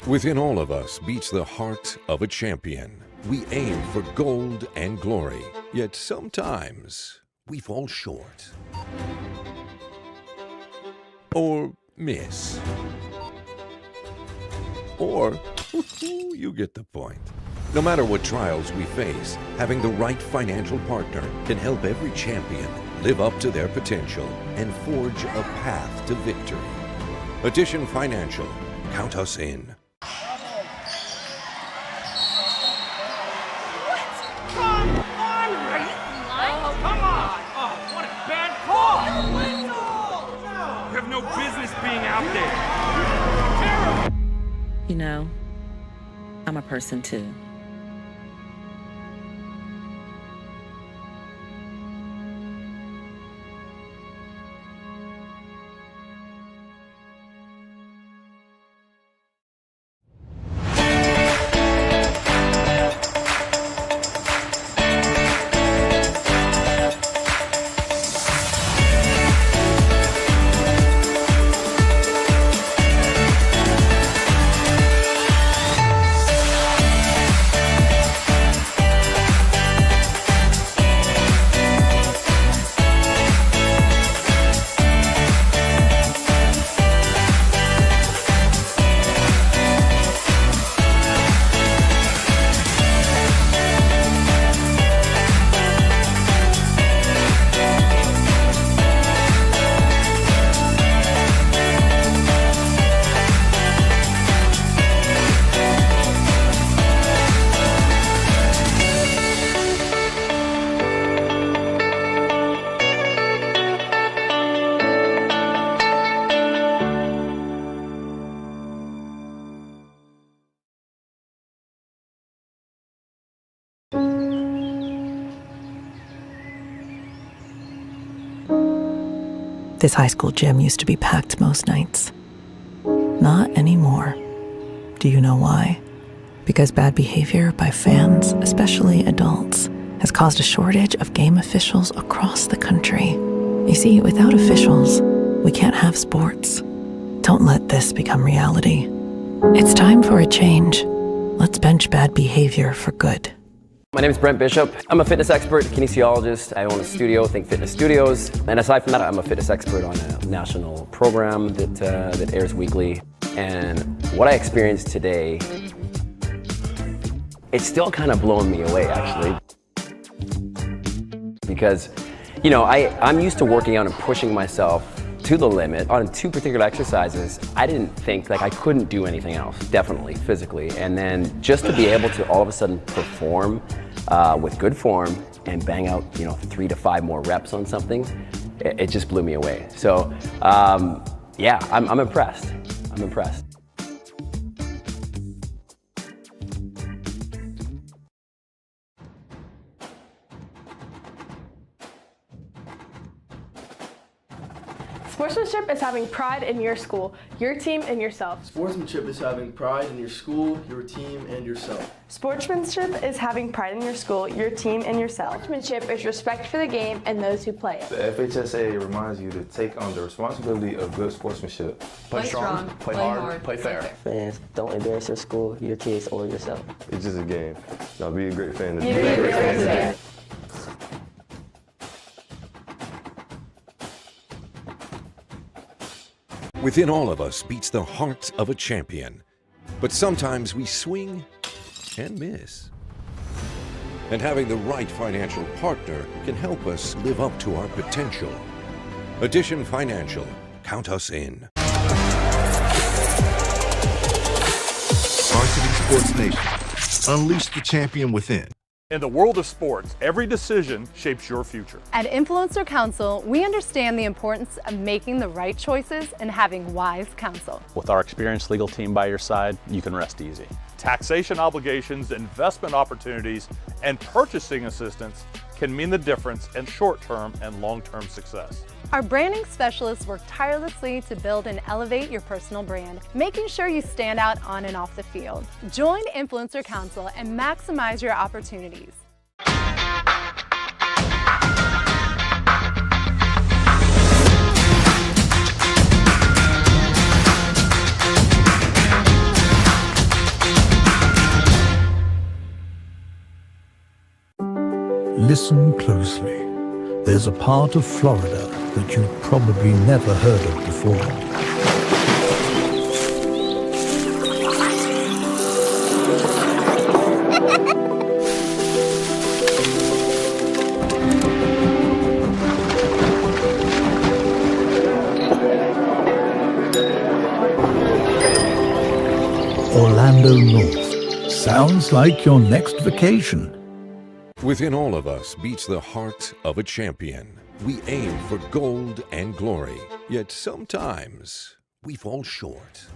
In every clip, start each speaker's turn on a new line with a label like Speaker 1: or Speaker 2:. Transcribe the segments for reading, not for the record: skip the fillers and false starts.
Speaker 1: Within all of us beats the heart of a champion. We aim for gold and glory, yet sometimes we fall short. Or miss. Or, you get the point. No matter what trials we face, having the right financial partner can help every champion live up to their potential and forge a path to victory. Addition Financial, count us in.
Speaker 2: Business being out there. Terrible.
Speaker 3: You know, I'm a person too.
Speaker 4: This high school gym used to be packed most nights. Not anymore. Do you know why? Because bad behavior by fans, especially adults, has caused a shortage of game officials across the country. You see, without officials, we can't have sports. Don't let this become reality. It's time for a change. Let's bench bad behavior for good.
Speaker 5: My name is Brent Bishop. I'm a fitness expert, kinesiologist. I own a studio, Think Fitness Studios. And aside from that, I'm a fitness expert on a national program that airs weekly. And what I experienced today, it's still kind of blowing me away, actually. Because, you know, I'm used to working out and pushing myself to the limit. On two particular exercises, I didn't think, like, I couldn't do anything else, definitely, physically. And then just to be able to all of a sudden perform with good form and bang out, 3 to 5 more reps on something, it just blew me away. So, yeah, I'm impressed. I'm impressed.
Speaker 6: Sportsmanship is having pride in your school, your team, and yourself.
Speaker 7: Sportsmanship is having pride in your school, your team, and yourself.
Speaker 6: Sportsmanship is having pride in your school, your team, and yourself. Sportsmanship is respect for the game and those who play it.
Speaker 8: The FHSA reminds you to take on the responsibility of good sportsmanship.
Speaker 9: Play strong, play hard, play fair.
Speaker 10: Fans, don't embarrass your school, your kids, or yourself.
Speaker 8: It's just a game. Now be a great fan.
Speaker 6: Be a great fan today.
Speaker 1: Within all of us beats the heart of a champion. But sometimes we swing and miss. And having the right financial partner can help us live up to our potential. Addition Financial, count us in.
Speaker 11: Varsity Sports Nation. Unleash the champion within.
Speaker 12: In the world of sports, every decision shapes your future.
Speaker 13: At Influencer Counsel, we understand the importance of making the right choices and having wise counsel.
Speaker 14: With our experienced legal team by your side, you can rest easy.
Speaker 12: Taxation obligations, investment opportunities, and purchasing assistance can mean the difference in short-term and long-term success.
Speaker 13: Our branding specialists work tirelessly to build and elevate your personal brand, making sure you stand out on and off the field. Join Influencer Counsel and maximize your opportunities.
Speaker 15: Listen closely. There's a part of Florida that you've probably never heard of before. Orlando North. Sounds like your next vacation.
Speaker 1: Within all of us beats the heart of a champion. We aim for gold and glory, yet sometimes we fall short.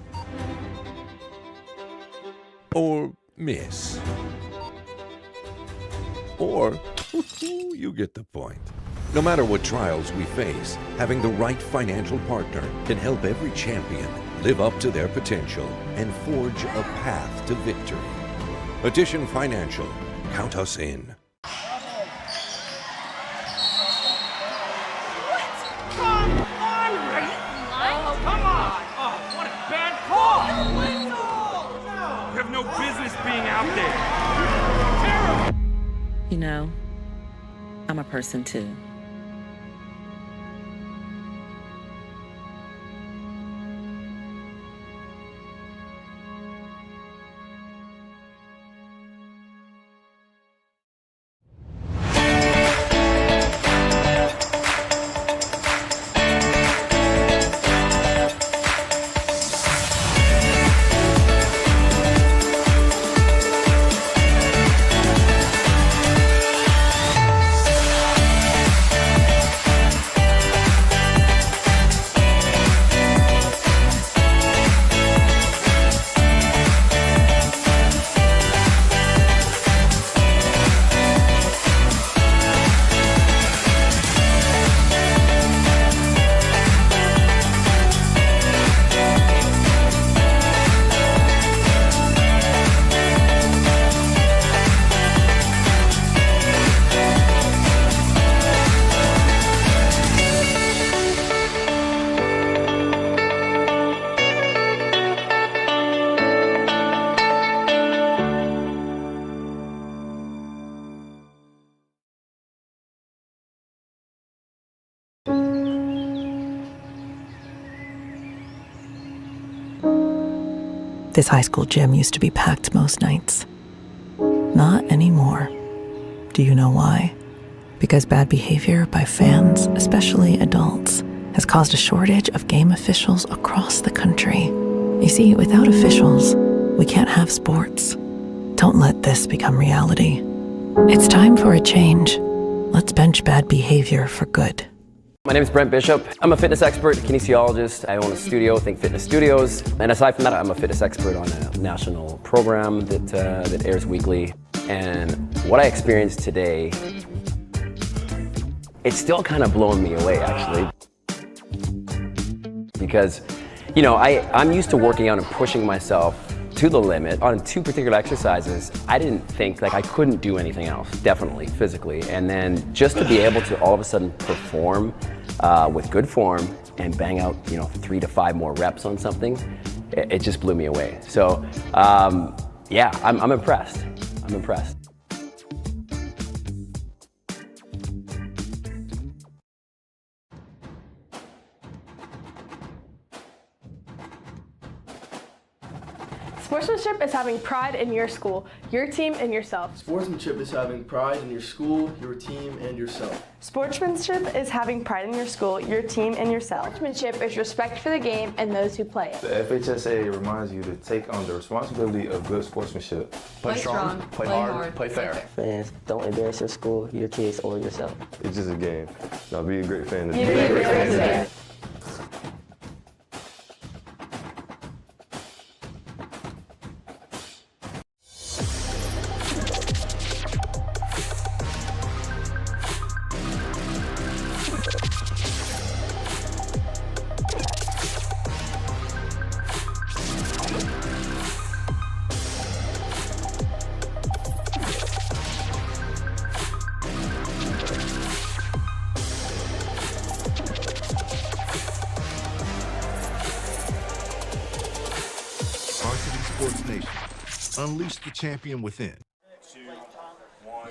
Speaker 1: Or miss. Or you get the point. No matter what trials we face, having the right financial partner can help every champion live up to their potential and forge a path to victory. Addition Financial, count us in.
Speaker 2: Being out there. Terrible.
Speaker 3: You know, I'm a person too.
Speaker 4: This high school gym used to be packed most nights. Not anymore. Do you know why? Because bad behavior by fans, especially adults, has caused a shortage of game officials across the country. You see, without officials, we can't have sports. Don't let this become reality. It's time for a change. Let's bench bad behavior for good.
Speaker 5: My name is Brent Bishop. I'm a fitness expert, kinesiologist. I own a studio, Think Fitness Studios. And aside from that, I'm a fitness expert on a national program that airs weekly. And what I experienced today, it's still kind of blowing me away, actually. Because, you know, I'm used to working out and pushing myself to the limit. On two particular exercises, I didn't think, like, I couldn't do anything else, definitely, physically. And then just to be able to all of a sudden perform with good form and bang out, 3 to 5 more reps on something, it just blew me away. So, yeah, I'm impressed. I'm impressed.
Speaker 6: Sportsmanship is having pride in your school, your team, and yourself.
Speaker 7: Sportsmanship is having pride in your school, your team, and yourself.
Speaker 6: Sportsmanship is having pride in your school, your team, and yourself. Sportsmanship is respect for the game and those who play it.
Speaker 8: The FHSA reminds you to take on the responsibility of good sportsmanship.
Speaker 9: Play strong, play hard, play fair.
Speaker 10: Fans, don't embarrass your school, your kids, or yourself.
Speaker 8: It's just a game. Now be a great fan.
Speaker 6: Be a great fan.
Speaker 11: Varsity Sports Nation. Unleash the champion within.
Speaker 2: 2, 1.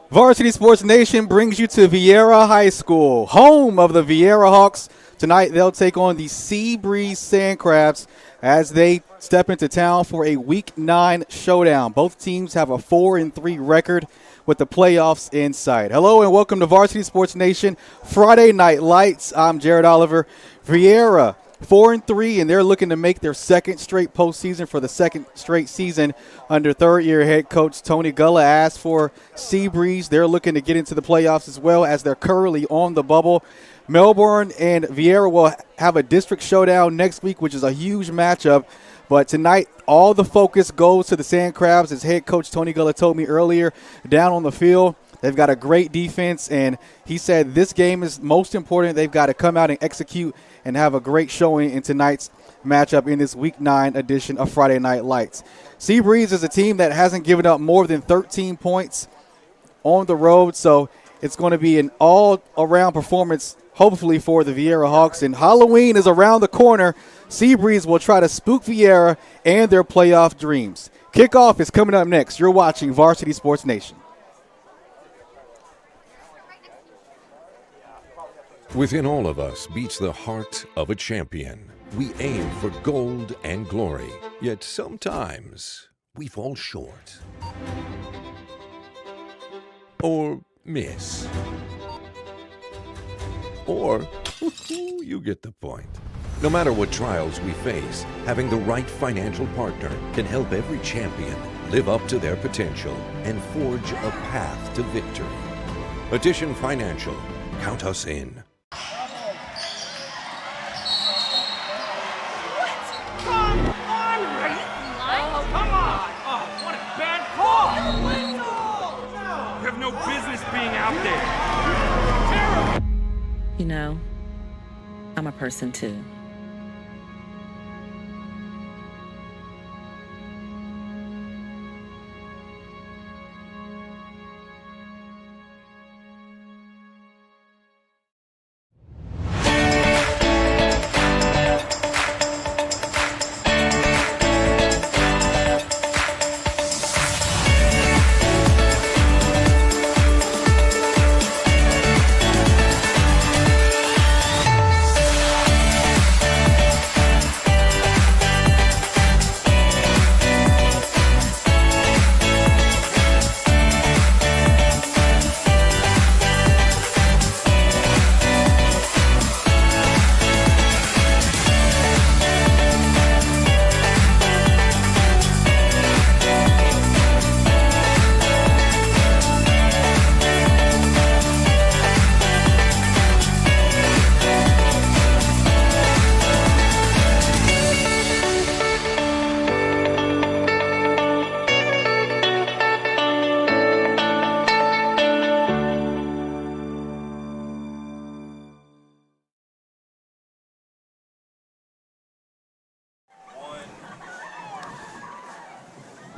Speaker 16: Varsity Sports Nation brings you to Viera High School, home of the Viera Hawks. Tonight they'll take on the Seabreeze Sandcrabs as they step into town for a Week 9 showdown. Both teams have a 4-3 record with the playoffs in sight. Hello and welcome to Varsity Sports Nation Friday Night Lights. I'm Jared Oliver. Viera 4-3, and they're looking to make their second straight postseason for the second straight season under third-year head coach Tony Gulla. As for Seabreeze, they're looking to get into the playoffs as well as they're currently on the bubble. Melbourne and Viera will have a district showdown next week, which is a huge matchup. But tonight, all the focus goes to the Sandcrabs, as head coach Tony Gulla told me earlier down on the field. They've got a great defense, and he said this game is most important. They've got to come out and execute and have a great showing in tonight's matchup in this Week 9 edition of Friday Night Lights. Seabreeze is a team that hasn't given up more than 13 points on the road, so it's going to be an all-around performance, hopefully, for the Viera Hawks. And Halloween is around the corner. Seabreeze will try to spook Viera and their playoff dreams. Kickoff is coming up next. You're watching Varsity Sports Nation.
Speaker 1: Within all of us beats the heart of a champion. We aim for gold and glory, yet sometimes we fall short. Or miss. Or, you get the point. No matter what trials we face, having the right financial partner can help every champion live up to their potential and forge a path to victory. Addition Financial, count us in.
Speaker 2: No business being out there.
Speaker 3: You know, I'm a person too.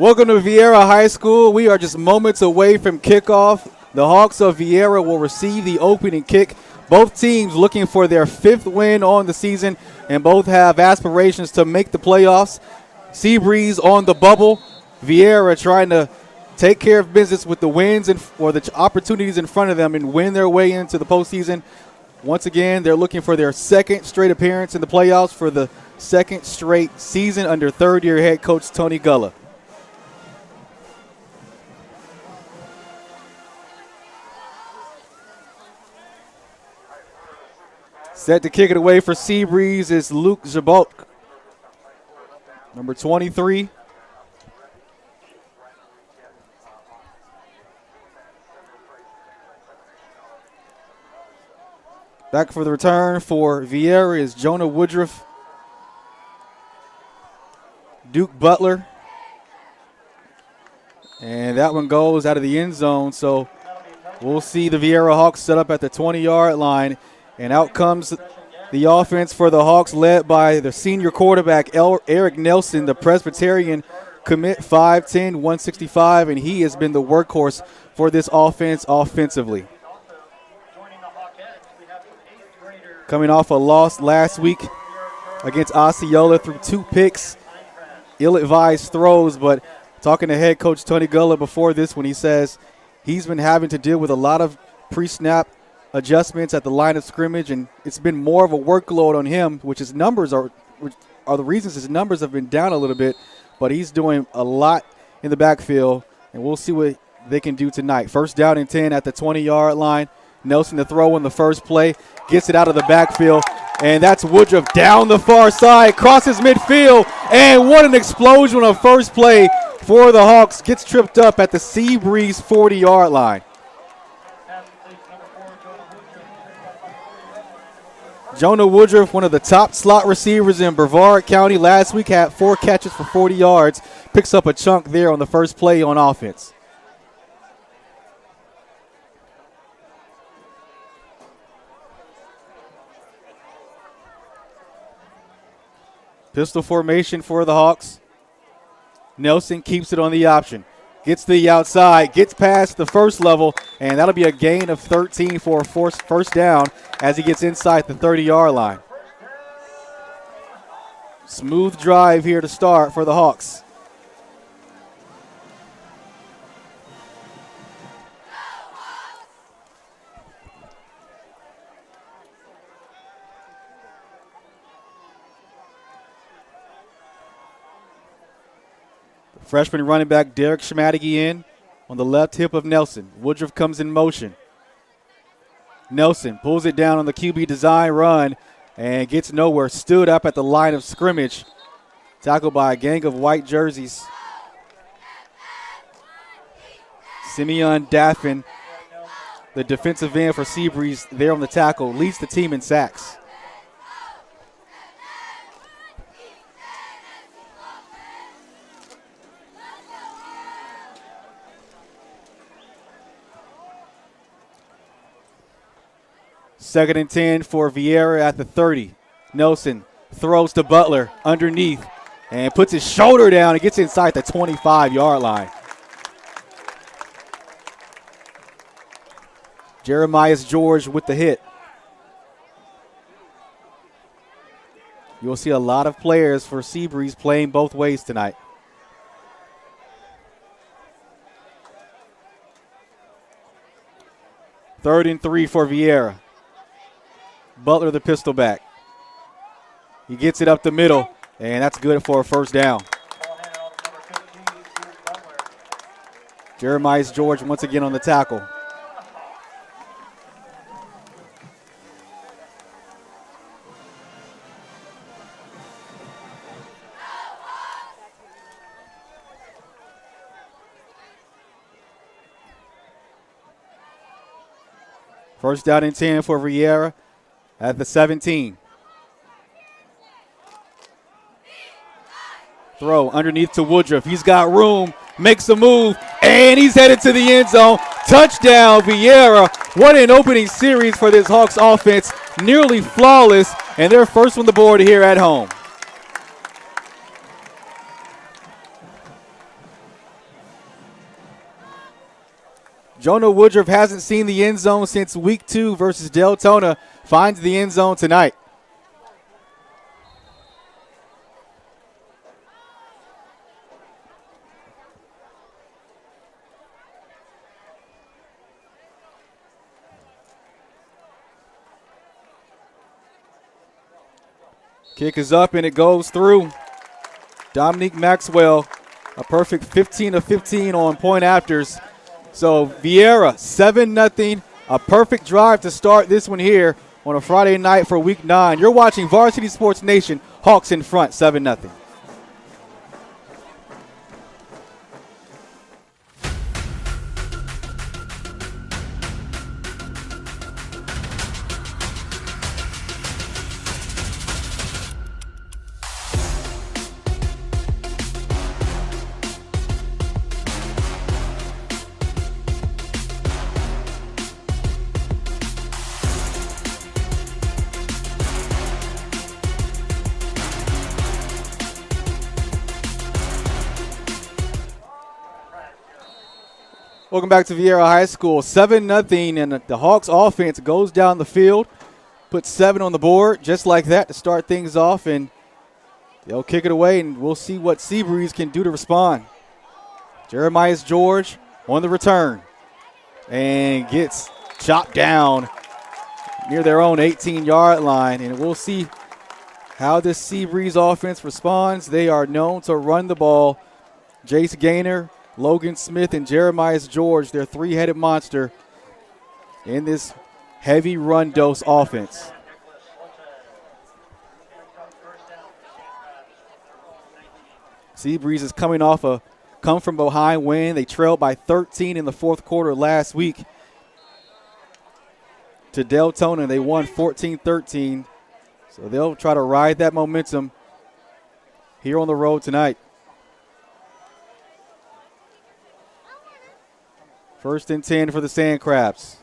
Speaker 16: Welcome to Viera High School. We are just moments away from kickoff. The Hawks of Viera will receive the opening kick. Both teams looking for their 5th win on the season, and both have aspirations to make the playoffs. Seabreeze on the bubble. Viera trying to take care of business with the wins or the opportunities in front of them and win their way into the postseason. Once again, they're looking for their 2nd straight appearance in the playoffs for the 2nd straight season under third-year head coach Tony Gulla. Set to kick it away for Seabreeze is Luke Jabot, number 23. Back for the return for Viera is Jonah Woodruff, Duke Butler. And that one goes out of the end zone, so we'll see the Viera Hawks set up at the 20-yard line. And out comes the offense for the Hawks, led by the senior quarterback, Eric Nelson, the Presbyterian commit, 5'10", 165, and he has been the workhorse for this offense offensively. Coming off a loss last week against Osceola through 2 picks, ill-advised throws, but talking to head coach Tony Gulla before this when he says he's been having to deal with a lot of pre-snap adjustments at the line of scrimmage, and it's been more of a workload on him, which the reasons his numbers have been down a little bit, but he's doing a lot in the backfield, and we'll see what they can do tonight. First down and 10 at the 20-yard line. Nelson to throw on the first play, gets it out of the backfield, and that's Woodruff down the far side, crosses midfield, and what an explosion on first play for the Hawks. Gets tripped up at the Seabreeze 40-yard line. Jonah Woodruff, one of the top slot receivers in Brevard County, last week had 4 catches for 40 yards, picks up a chunk there on the first play on offense. Pistol formation for the Hawks. Nelson keeps it on the option. Gets to the outside, gets past the first level, and that'll be a gain of 13 for a first down as he gets inside the 30-yard line. Smooth drive here to start for the Hawks. Freshman running back Derek Schmadigi in on the left hip of Nelson. Woodruff comes in motion. Nelson pulls it down on the QB design run and gets nowhere. Stood up at the line of scrimmage. Tackled by a gang of white jerseys. Simeon Daffin, the defensive end for Seabreeze, there on the tackle, leads the team in sacks. Second and 10 for Viera at the 30. Nelson throws to Butler underneath and puts his shoulder down and gets inside the 25-yard line. Jeremiah George with the hit. You'll see a lot of players for Seabreeze playing both ways tonight. Third and 3 for Viera. Butler the pistol back. He gets it up the middle, and that's good for a first down. Jeremiah George once again on the tackle. First down and 10 for Viera at the 17. Throw underneath to Woodruff. He's got room, makes a move, and he's headed to the end zone. Touchdown, Viera. What an opening series for this Hawks offense. Nearly flawless, and they're first on the board here at home. Jonah Woodruff hasn't seen the end zone since week 2 versus Deltona. Finds the end zone tonight. Kick is up and it goes through. Dominique Maxwell, a perfect 15 of 15 on point afters. So Viera, 7-0, a perfect drive to start this one here on a Friday night for week 9. You're watching Varsity Sports Nation, Hawks in front, 7-0. Welcome back to Viera High School. 7-0, and the Hawks offense goes down the field, puts 7 on the board, just like that to start things off, and they'll kick it away, and we'll see what Seabreeze can do to respond. Jeremiah George on the return. and gets chopped down near their own 18-yard line. And we'll see how this Seabreeze offense responds. They are known to run the ball. Jace Gaynor, Logan Smith, and Jeremiah George, their three-headed monster in this heavy run dose offense. Seabreeze is coming off a come from behind win. They trailed by 13 in the fourth quarter last week to Deltona. They won 14-13. So they'll try to ride that momentum here on the road tonight. First and 10 for the Sandcrabs.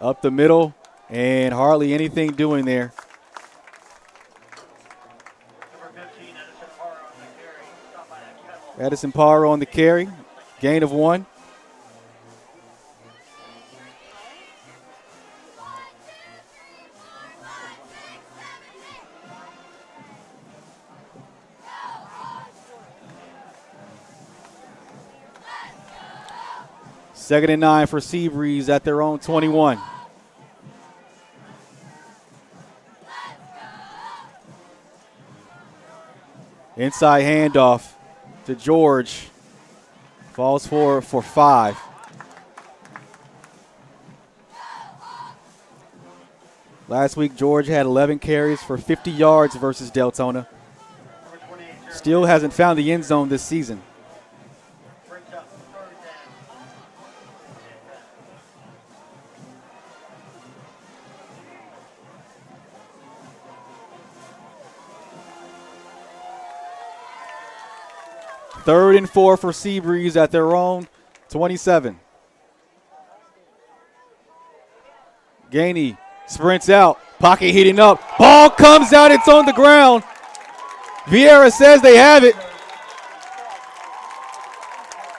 Speaker 16: Up the middle, and hardly anything doing there. Edison Parra on the carry. Gain of 1. Second and 9 for Seabreeze at their own 21. Inside handoff to George. Falls for 5. Last week, George had 11 carries for 50 yards versus Deltona. Still hasn't found the end zone this season. Third and 4 for Seabreeze at their own 27. Gainey sprints out, pocket heating up. Ball comes out, it's on the ground. Viera says they have it.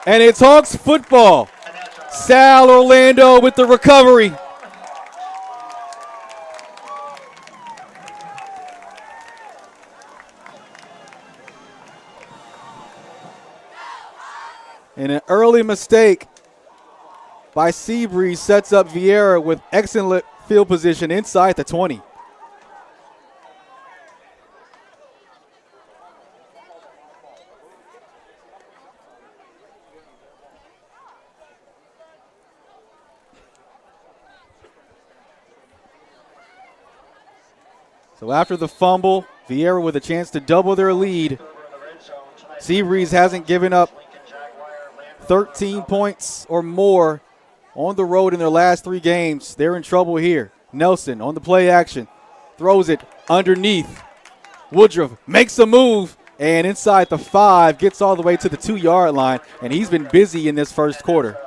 Speaker 16: And it's Hawks football. Sal Orlando with the recovery. And an early mistake by Seabreeze sets up Viera with excellent field position inside the 20. So after the fumble, Viera with a chance to double their lead. Seabreeze hasn't given up 13 points or more on the road in their last 3 games. They're in trouble here. Nelson on the play action. Throws it underneath. Woodruff makes a move, and inside the 5, gets all the way to the 2-yard line, and he's been busy in this first quarter.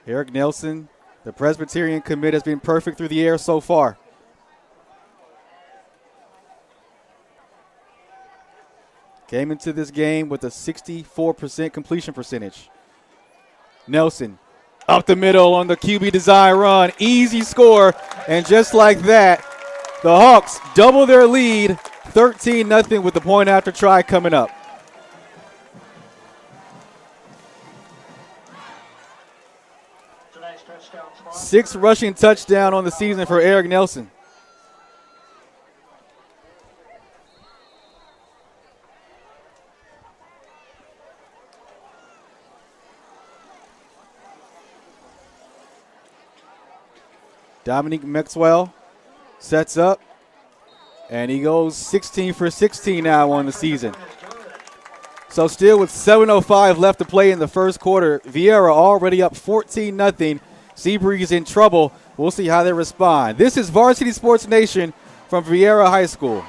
Speaker 16: Eric Nelson, the Presbyterian commit, has been perfect through the air so far. Came into this game with a 64% completion percentage. Nelson up the middle on the QB design run. Easy score. And just like that, the Hawks double their lead, 13-0 with the point after try coming up. Sixth rushing touchdown on the season for Eric Nelson. Dominique Maxwell sets up, and he goes 16 for 16 now on the season. So still with 7:05 left to play in the first quarter, Viera already up 14-0. Seabreeze in trouble. We'll see how they respond. This is Varsity Sports Nation from Viera High School.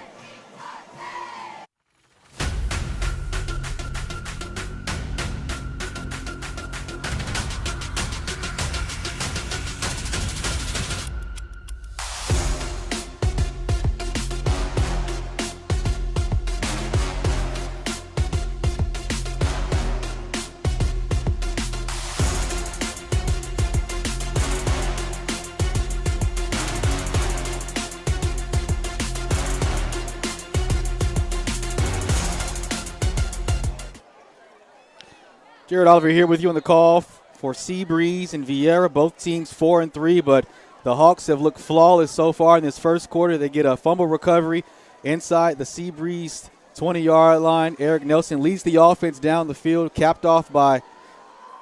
Speaker 16: Jared Oliver here with you on the call for Seabreeze and Viera, both teams 4-3, but the Hawks have looked flawless so far in this first quarter. They get a fumble recovery inside the Seabreeze 20-yard line. Eric Nelson leads the offense down the field, capped off by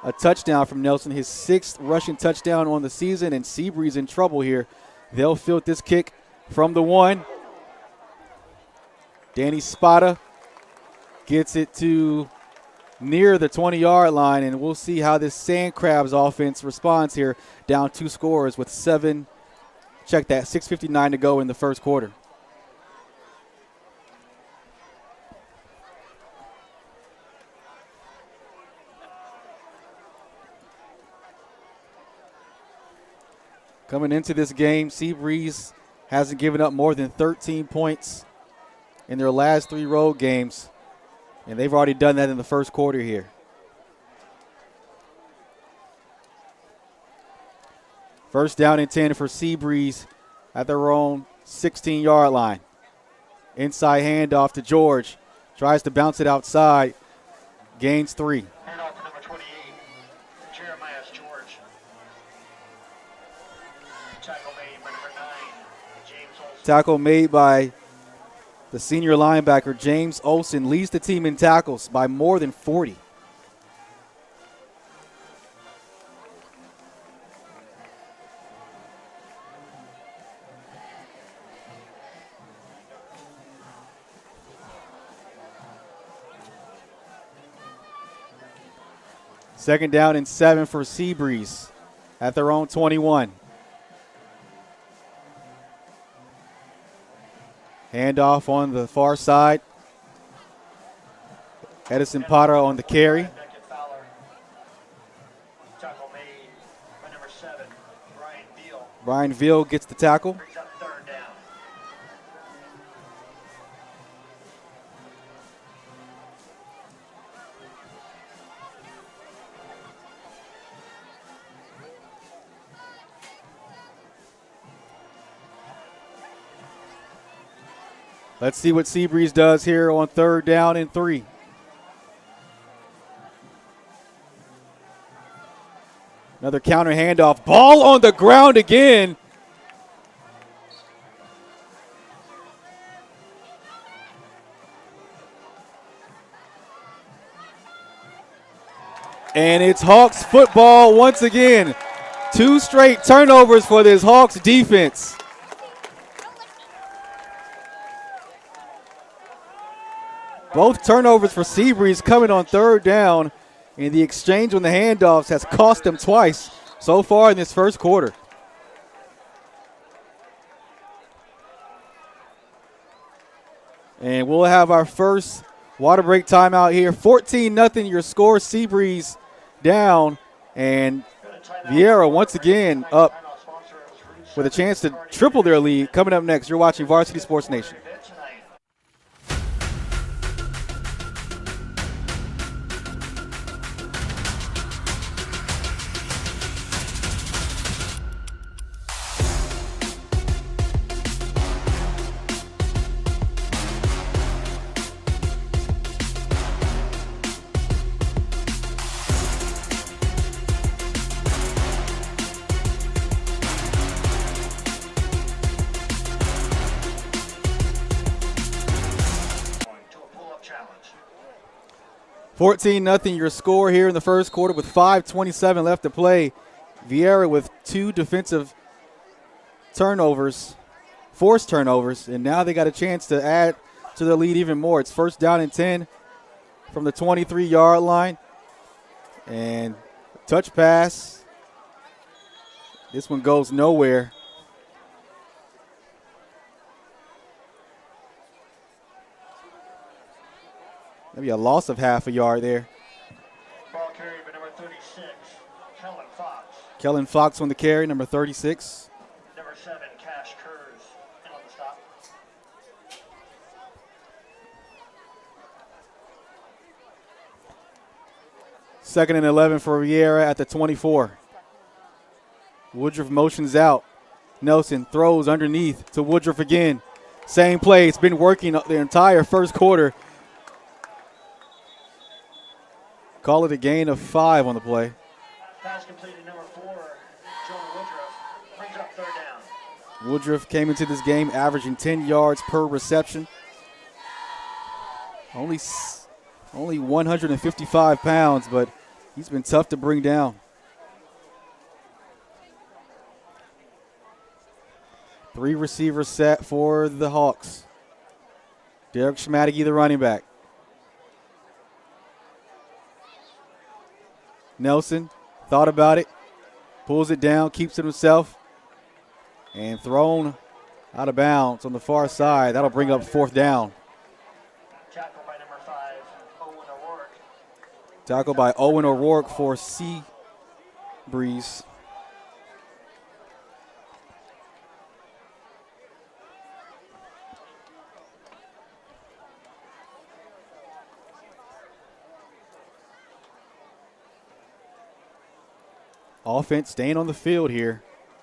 Speaker 16: a touchdown from Nelson, his 6th rushing touchdown on the season, and Seabreeze in trouble here. They'll field this kick from the 1. Danny Spada gets it to near the 20-yard line, and we'll see how this Sandcrabs offense responds here, down 2 scores with 6:59 to go in the first quarter. Coming into this game, Seabreeze hasn't given up more than 13 points in their last 3 road games, and they've already done that in the first quarter here. First down and 10 for Seabreeze at their own 16-yard line. Inside handoff to George. Tries to bounce it outside. Gains 3.
Speaker 17: Handoff to number 28, Jeremiah George. Tackle made by number 9, James Olsen.
Speaker 16: Tackle made by the senior linebacker, James Olsen, leads the team in tackles by more than 40. Second down and 7 for Seabreeze at their own 21. Handoff on the far side. Edison Potter on the carry.
Speaker 17: Tackle made by number 7, Brian Veal.
Speaker 16: Brian Veal gets the tackle.
Speaker 17: Brings up 3rd down.
Speaker 16: Let's see what Seabreeze does here on 3rd down and 3. Another counter handoff. Ball on the ground again. And it's Hawks football once again. 2 straight turnovers for this Hawks defense. Both turnovers for Seabreeze coming on 3rd down, and the exchange on the handoffs has cost them twice so far in this first quarter. And we'll have our first water break timeout here. 14-0 your score, Seabreeze down, and Viera once again up with a chance to triple their lead. Coming up next, you're watching Varsity Sports Nation. 14-0 your score here in the first quarter with 5:27 left to play. Viera with 2 defensive turnovers, forced turnovers, and now they got a chance to add to the lead even more. It's 1st down and 10 from the 23-yard line. And touch pass. This one goes nowhere. Maybe a loss of half a yard there.
Speaker 17: Ball carried by number 36, Kellen Fox.
Speaker 16: Kellen Fox on the carry, number 36.
Speaker 17: Number 7, Cash Kurz, in on the stop.
Speaker 16: Second and 11 for Viera at the 24. Woodruff motions out. Nelson throws underneath to Woodruff again. Same play. It's been working the entire first quarter. call it a gain of 5 on the play.
Speaker 17: Pass completed, number 4, Jordan Woodruff. Brings up 3rd down.
Speaker 16: Woodruff came into this game averaging 10 yards per reception. Only 155 pounds, but he's been tough to bring down. 3 receivers set for the Hawks. Derek Schmadtke, the running back. Nelson thought about it, pulls it down, keeps it himself, and thrown out of bounds on the far side. That'll bring up 4th down.
Speaker 17: Tackle by number 5, Owen O'Rourke.
Speaker 16: Tackle by Owen O'Rourke for Seabreeze. Offense staying on the field here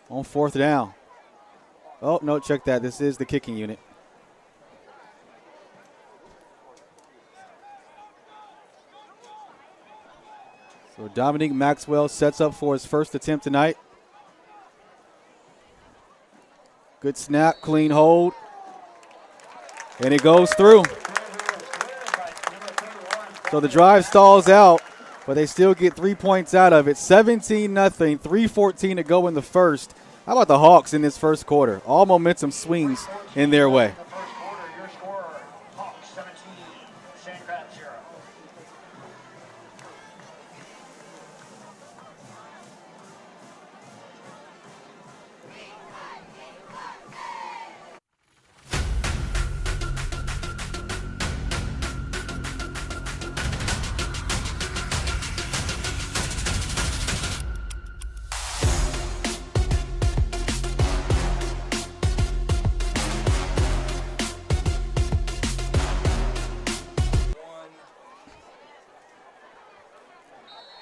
Speaker 16: on 4th down. Oh, no, check that. This is the kicking unit. So Dominique Maxwell sets up for his first attempt tonight. Good snap, clean hold. And it goes through. So the drive stalls out, but they still get 3 points out of it. 17-0, 3:14 to go in the first. How about the Hawks in this first quarter? All momentum swings in their way.
Speaker 17: First quarter, your score, Hawks 17, Sandcrabs 0.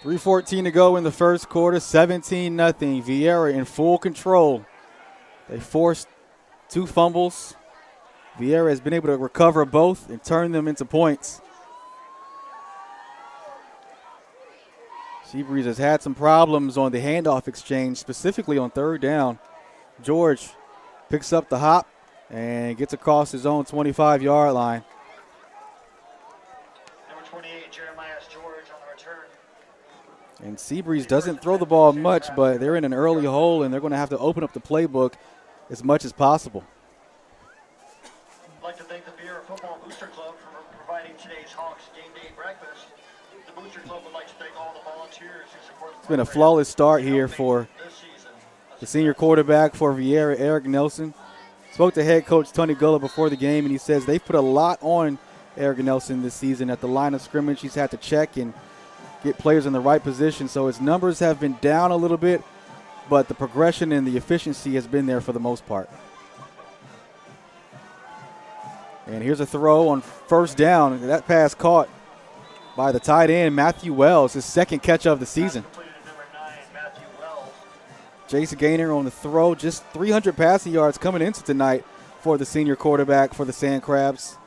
Speaker 16: .314 to go in the first quarter, 17-0. Viera in full control. They forced 2 fumbles. Viera has been able to recover both and turn them into points. Seabreeze has had some problems on the handoff exchange, specifically on 3rd down. George picks up the hop and gets across his own 25-yard line.
Speaker 17: Number 28, Jeremiah George on the return.
Speaker 16: And Seabreeze doesn't throw the ball much, but they're in an early hole, and they're going to have to open up the playbook as much as possible.
Speaker 17: I'd like to thank the Viera Football Booster Club for providing today's Hawks game day breakfast. The Booster Club would like to thank all the volunteers who support the
Speaker 16: It's been a flawless start here for the senior quarterback for Viera, Eric Nelson. Spoke to head coach Tony Gullah before the game, and he says they've put a lot on Eric Nelson this season. At the line of scrimmage, he's had to check and get players in the right position. So his numbers have been down a little bit, but the progression and the efficiency has been there for the most part. And here's a throw on 1st down. That pass caught by the tight end, Matthew Wells, his 2nd catch of the season. Jason Gaynor on the throw, just 300 passing yards coming into tonight for the senior quarterback for the Sandcrabs.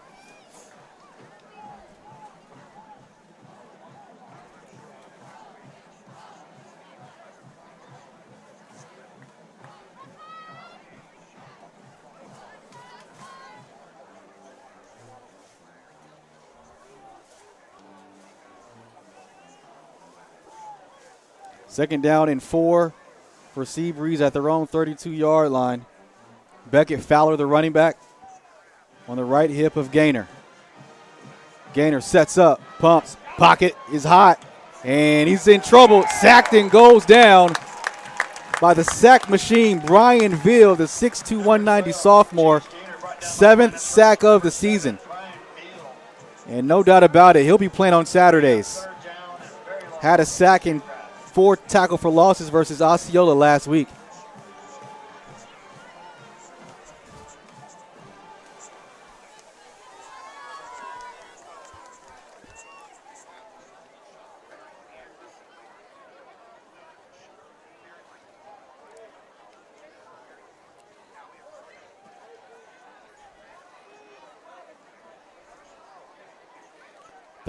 Speaker 16: Second down and 4 for Seabreeze at their own 32-yard line. Beckett Fowler, the running back, on the right hip of Gaynor. Gaynor sets up, pumps, pocket is hot, and he's in trouble. Sacked and goes down by the sack machine, Brian Veal, the 6'2", 190 sophomore. 7th sack of the season. And no doubt about it, he'll be playing on Saturdays. Had a sack and 4 tackle for losses versus Osceola last week.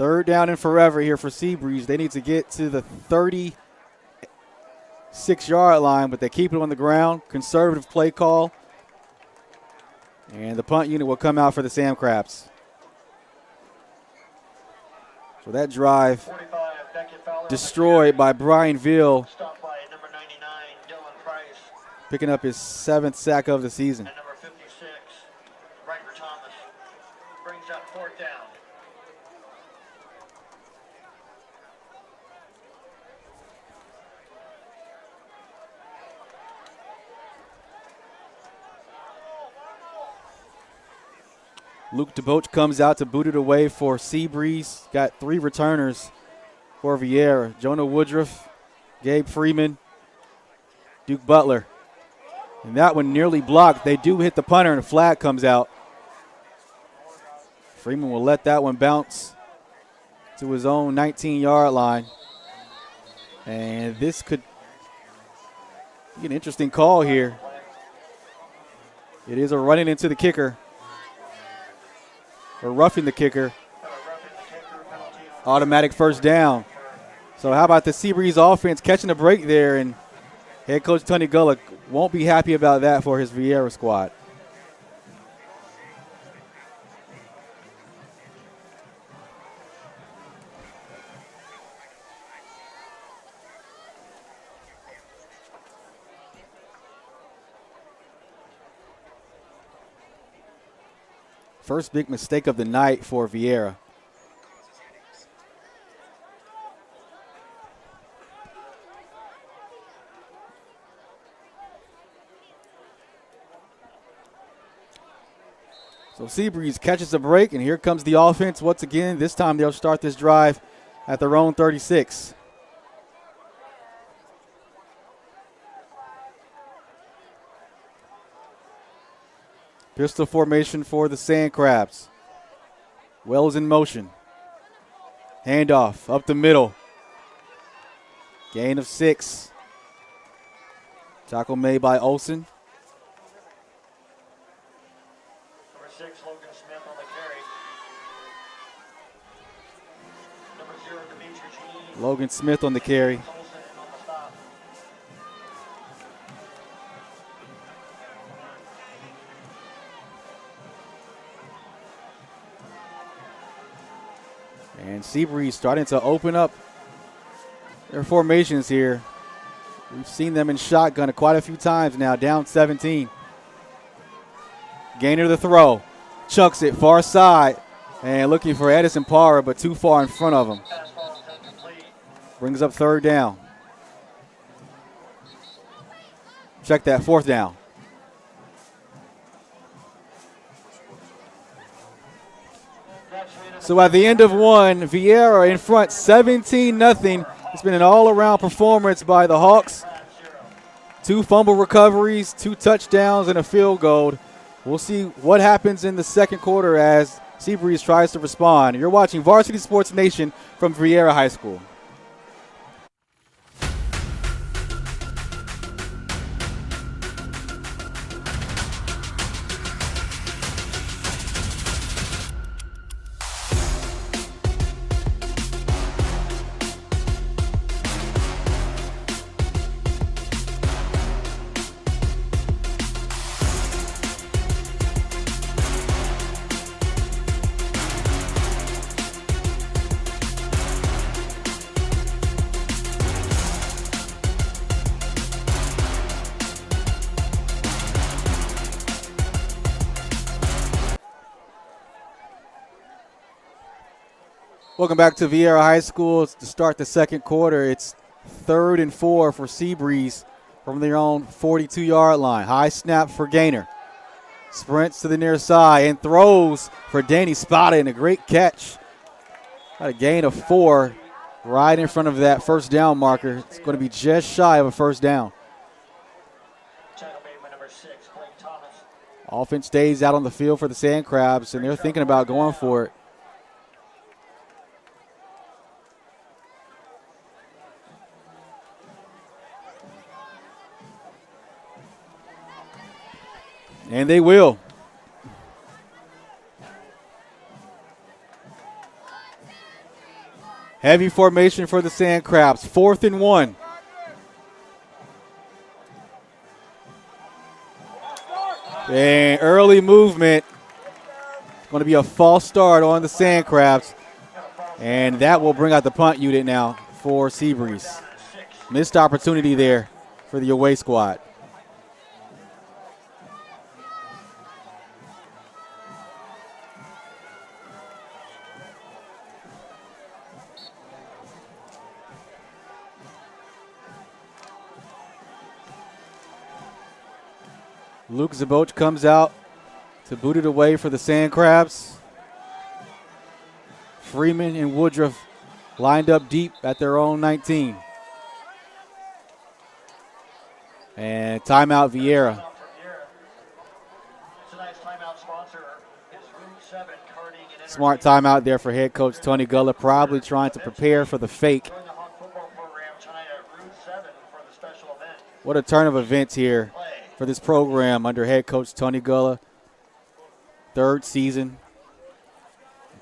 Speaker 16: Third down and forever here for Seabreeze. They need to get to the 36-yard line, but they keep it on the ground. Conservative play call. And the punt unit will come out for the Sandcrabs. So that drive destroyed by Brian Veal, picking up his 7th sack of the season.
Speaker 17: And number 56, Riker Thomas, brings up 4th down.
Speaker 16: Luke DeBoach comes out to boot it away for Seabreeze. Got 3 returners for Viera. Jonah Woodruff, Gabe Freeman, Duke Butler. And that one nearly blocked. They do hit the punter, and a flag comes out. Freeman will let that one bounce to his own 19-yard line. And this could be an interesting call here. It is a running into the kicker, or roughing the kicker. Automatic first down. So how about the Seabreeze offense catching a break there, and head coach Tony Gullick won't be happy about that for his Viera squad. First big mistake of the night for Viera. So Seabreeze catches a break, and here comes the offense once again. This time they'll start this drive at their own 36. Pistol formation for the Sandcrabs. Wells in motion. Handoff up the middle. Gain of 6. Tackle made by Olsen.
Speaker 17: Number 6, Logan Smith on the carry. Number 0, Dimitri G.
Speaker 16: Logan Smith on the carry.
Speaker 17: Olsen on the stop.
Speaker 16: And Seabreeze starting to open up their formations here. We've seen them in shotgun quite a few times now, down 17. Gainer the throw. Chucks it far side. And looking for Edison Parra, but too far in front of him. Brings up 3rd down. Check that, 4th down. So at the end of one, Viera in front 17-0. It's been an all-around performance by the Hawks. 2 fumble recoveries, 2 touchdowns, and a field goal. We'll see what happens in the second quarter as Seabreeze tries to respond. You're watching Varsity Sports Nation from Viera High School. Welcome back to Viera High School. To start the second quarter, it's 3rd and 4 for Seabreeze from their own 42-yard line. High snap for Gainer. Sprints to the near side and throws for Danny Spada, and a great catch. Got a gain of 4 right in front of that first down marker. It's going to be just shy of a first down. Offense stays out on the field for the Sandcrabs, and they're thinking about going for it. And they will. Heavy formation for the Sandcrabs. 4th and 1. And early movement. Going to be a false start on the Sandcrabs. And that will bring out the punt unit now for Seabreeze. Missed opportunity there for the away squad. Luke Zaboch comes out to boot it away for the Sandcrabs. Freeman and Woodruff lined up deep at their own 19. And timeout Viera. Smart timeout there for head coach Tony Gullah, probably trying to prepare for the fake. What a turn of events here for this program under head coach Tony Gullah. 3rd season.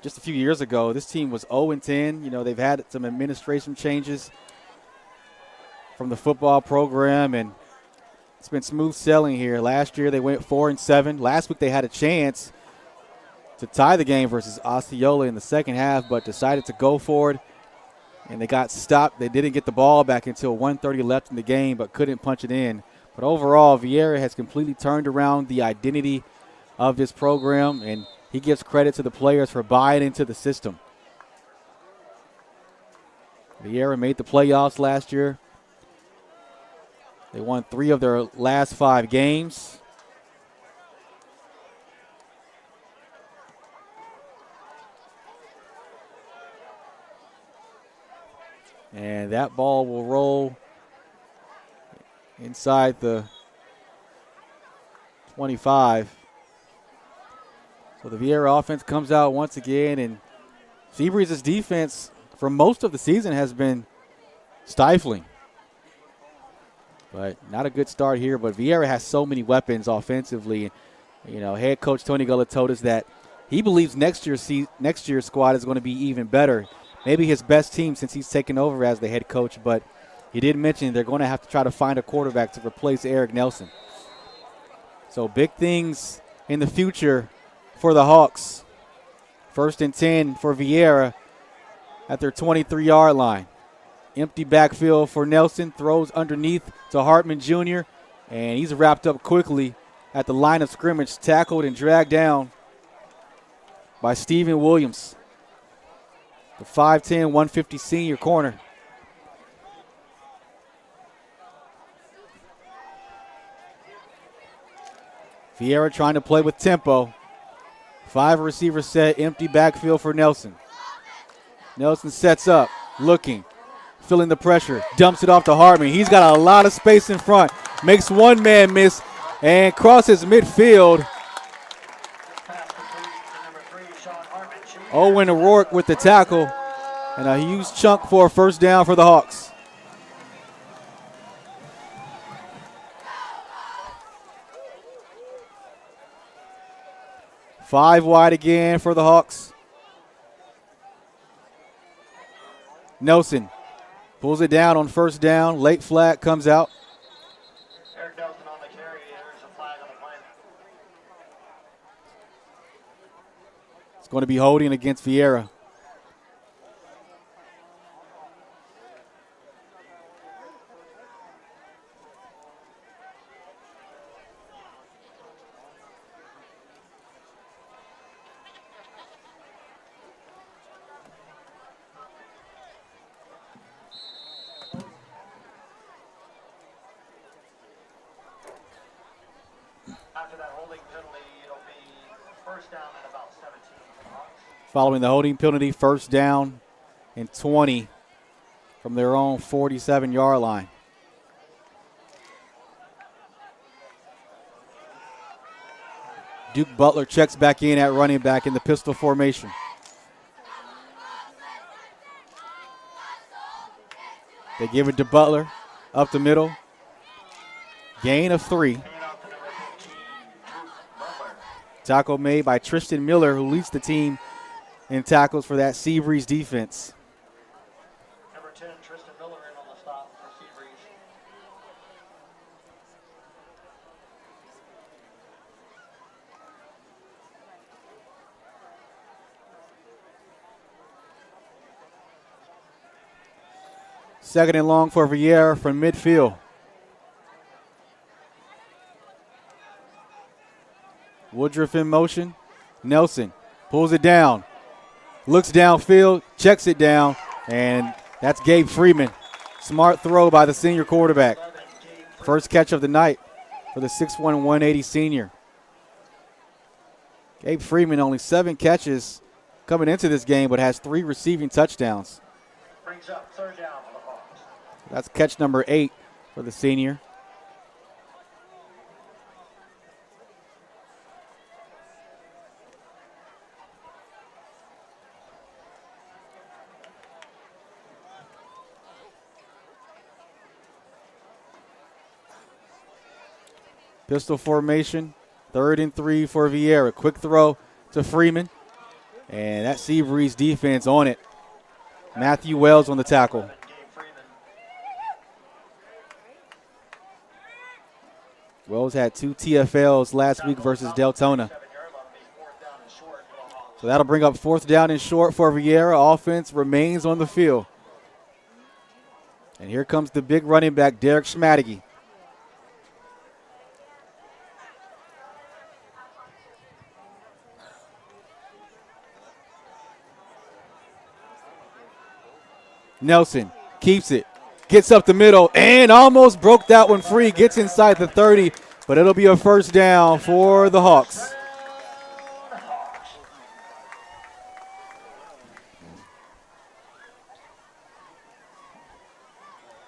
Speaker 16: Just a few years ago, this team was 0-10. You know, they've had some administration changes from the football program, and it's been smooth sailing here. Last year they went 4-7. Last week they had a chance to tie the game versus Osceola in the second half, but decided to go for it, and they got stopped. They didn't get the ball back until 1:30 left in the game, but couldn't punch it in. But overall, Viera has completely turned around the identity of this program, and he gives credit to the players for buying into the system. Viera made the playoffs last year. They won 3 of their last 5 games. And that ball will roll inside the 25. So the Viera offense comes out once again, and Seabreeze's defense for most of the season has been stifling. But not a good start here, but Viera has so many weapons offensively. You know, head coach Tony Gullah told us that he believes next year's squad is going to be even better. Maybe his best team since he's taken over as the head coach, but he did mention they're going to have to try to find a quarterback to replace Eric Nelson. So big things in the future for the Hawks. 1st and 10 for Viera at their 23-yard line. Empty backfield for Nelson, throws underneath to Hartman Jr., and he's wrapped up quickly at the line of scrimmage, tackled and dragged down by Steven Williams, the 5'10", 150 senior corner. Viera trying to play with tempo. 5 receiver set, empty backfield for Nelson. Nelson sets up, looking, feeling the pressure, dumps it off to Hartman. He's got a lot of space in front, makes one man miss, and crosses midfield. Owen O'Rourke with the tackle, and a huge chunk for a first down for the Hawks. Five wide again for the Hawks. Nelson pulls it down on first down. Late flag comes out.
Speaker 17: Eric Nelson on the carry. There's a flag on the play.
Speaker 16: It's going to be holding against Viera. Following the holding penalty, first down and 20 from their own 47-yard line. Duke Butler checks back in at running back in the pistol formation. They give it to Butler up the middle. Gain of 3. Tackle made by Tristan Miller, who leads the team in tackles for that Seabreeze defense. Second and long for Viera from midfield. Woodruff in motion. Nelson pulls it down. Looks downfield, checks it down, and that's Gabe Freeman. Smart throw by the senior quarterback. First catch of the night for the 6'1", 180 senior. Gabe Freeman only 7 catches coming into this game, but has 3 receiving touchdowns.
Speaker 17: Brings up third down for the Hawks.
Speaker 16: That's catch number 8 for the senior. Pistol formation, 3rd and 3 for Viera. Quick throw to Freeman, and that Seabreeze defense on it. Matthew Wells on the tackle. Wells had 2 TFLs last week versus Deltona. So that'll bring up 4th down and short for Viera. Offense remains on the field. And here comes the big running back, Derek Schmadigi. Nelson keeps it, gets up the middle, and almost broke that one free. Gets inside the 30, but it'll be a first down for the Hawks.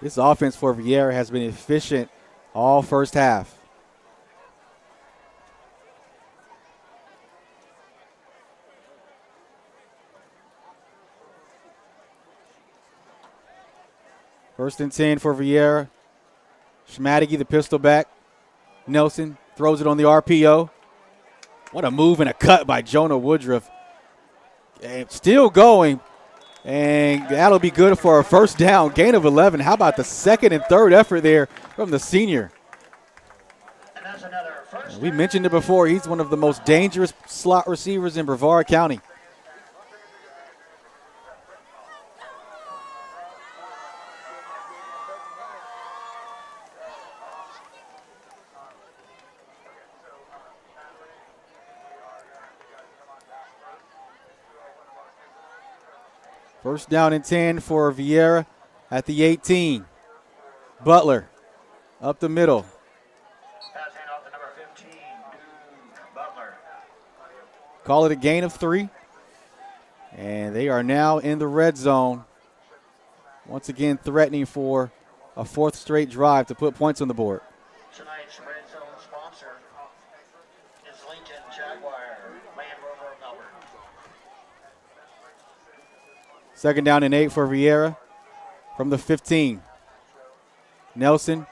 Speaker 16: This offense for Viera has been efficient all first half. First and 10 for Viera. Schmadigi, the pistol back. Nelson throws it on the RPO. What a move and a cut by Jonah Woodruff. And still going. And that'll be good for a first down, gain of 11. How about the second and third effort there from the senior? We mentioned it before. He's one of the most dangerous slot receivers in Brevard County. First down and 10 for Viera at the 18. Butler up the middle. Call it a gain of 3. And they are now in the red zone. Once again threatening for a 4th straight drive to put points on the board.
Speaker 17: Tonight's red zone sponsor is Lincoln Jaguar Land Rover Melbourne.
Speaker 16: Second down and 8 for Viera from the 15. Nelson,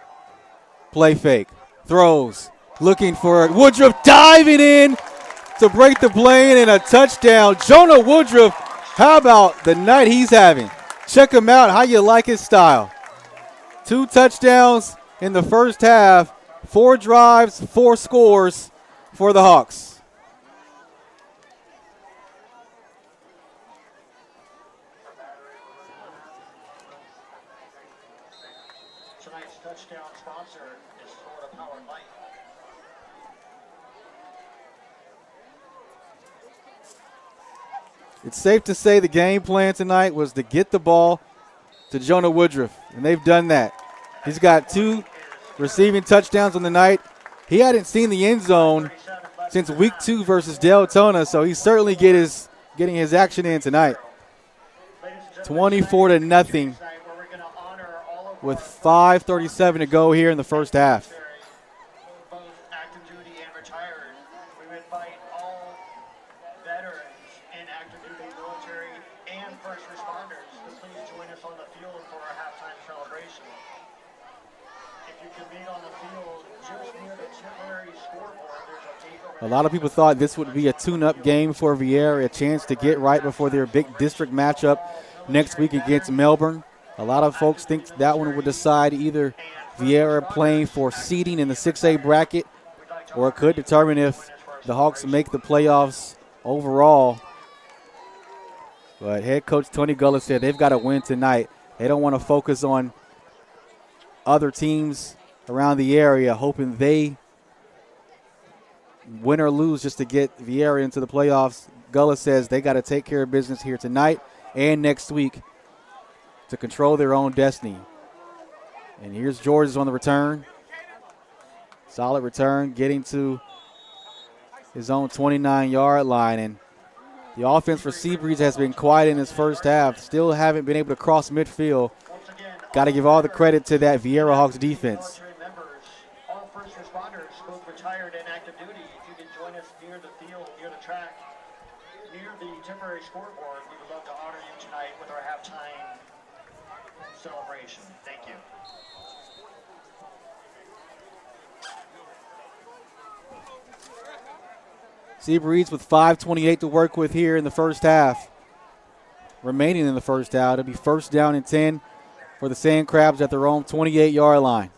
Speaker 16: play fake, throws, looking for it. Woodruff diving in to break the play and a touchdown. Jonah Woodruff, how about the night he's having? Check him out, how you like his style. 2 touchdowns in the first half, 4 drives, 4 scores for the Hawks.
Speaker 17: Tonight's touchdown sponsor is Florida Power Light.
Speaker 16: It's safe to say the game plan tonight was to get the ball to Jonah Woodruff, and they've done that. He's got 2 receiving touchdowns on the night. He hadn't seen the end zone since week 2 versus Deltona, so he's certainly getting his action in tonight. 24-0 with 5:37 to go here in the first half.
Speaker 17: Both active duty and retired. We invite all veterans in active duty, military, and first responders to please join us on the field for our halftime celebration. If you can meet on the field just near the temporary scoreboard, there's a gate over
Speaker 16: A lot of people thought this would be a tune-up game for Viera, a chance to get right before their big district matchup next week against Melbourne. A lot of folks think that one would decide either Viera playing for seeding in the 6A bracket, or it could determine if the Hawks make the playoffs overall. But head coach Tony Gullis said they've got to win tonight They don't want to focus on other teams around the area, hoping they win or lose just to get Viera into the playoffs. Gullah says they got to take care of business here tonight and next week to control their own destiny. And here's Georges on the return. Solid return, getting to his own 29-yard line. And the offense for Seabreeze has been quiet in this first half. Still haven't been able to cross midfield. Got to give all the credit to that Viera Hawks defense.
Speaker 17: All first responders, both retired and active duty, if you can join us near the field, near the track, near the temporary scoreboard, we would love to honor you tonight with our halftime celebration. Thank you.
Speaker 16: Seabreeze with 5:28 to work with here in the first half. Remaining in the first half, it'll be first down and 10 for the Sandcrabs at their own 28-yard line.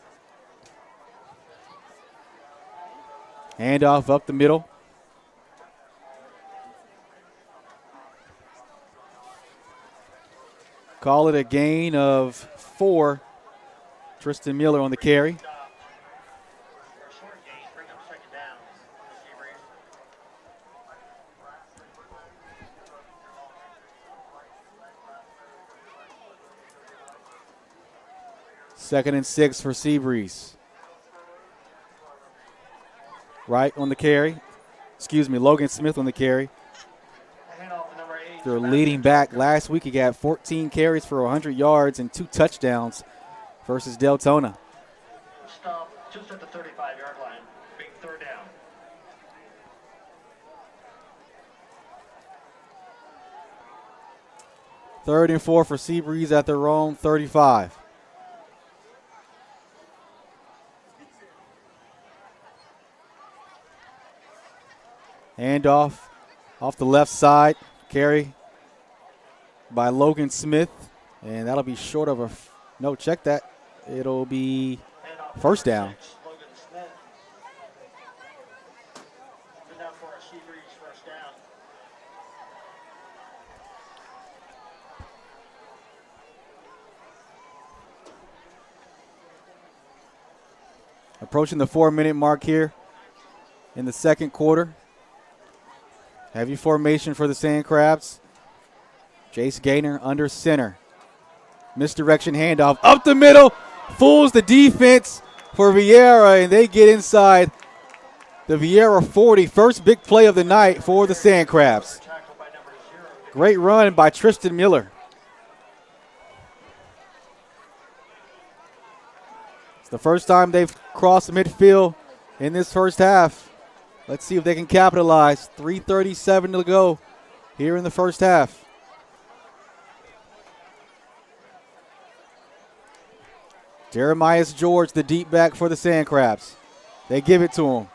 Speaker 16: Handoff up the middle. Call it a gain of 4. Tristan Miller on the carry. Second and 6 for Seabreeze. Wright on the carry. Logan Smith on the carry. They're leading back. Last week he got 14 carries for 100 yards and 2 touchdowns versus Deltona.
Speaker 17: Stop just at the 35-yard line. Big third down.
Speaker 16: Third and 4 for Seabreeze at their own 35. Handoff off the left side. Carry by Logan Smith. And that'll be short of a no, check that. It'll be first down. Approaching the 4-minute mark here in the second quarter. Heavy formation for the Sandcrabs. Jace Gaynor under center. Misdirection handoff up the middle. Fools the defense for Viera, and they get inside the Viera 40. First big play of the night for the Sandcrabs. Great run by Tristan Miller. It's the first time they've crossed midfield in this first half. Let's see if they can capitalize. 3:37 to go here in the first half. Jeremias George, the deep back for the Sandcrabs. They give it to him.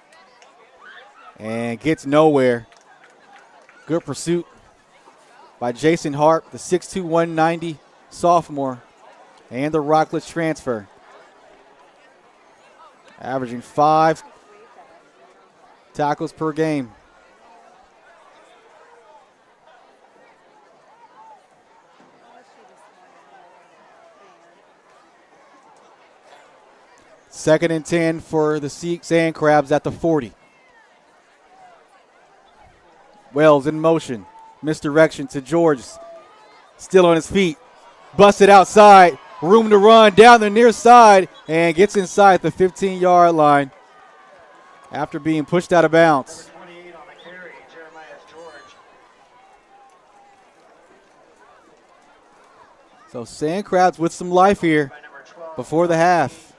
Speaker 16: And gets nowhere. Good pursuit by Jason Hart, the 6'2", 190 sophomore, and the Rockledge transfer. Averaging 5 tackles per game. Second and 10 for the Sandcrabs at the 40. Wells in motion. Misdirection to George. Still on his feet. Busted outside. Room to run down the near side and gets inside the 15-yard line after being pushed out of bounds. So Sandcrabs with some life here before the half.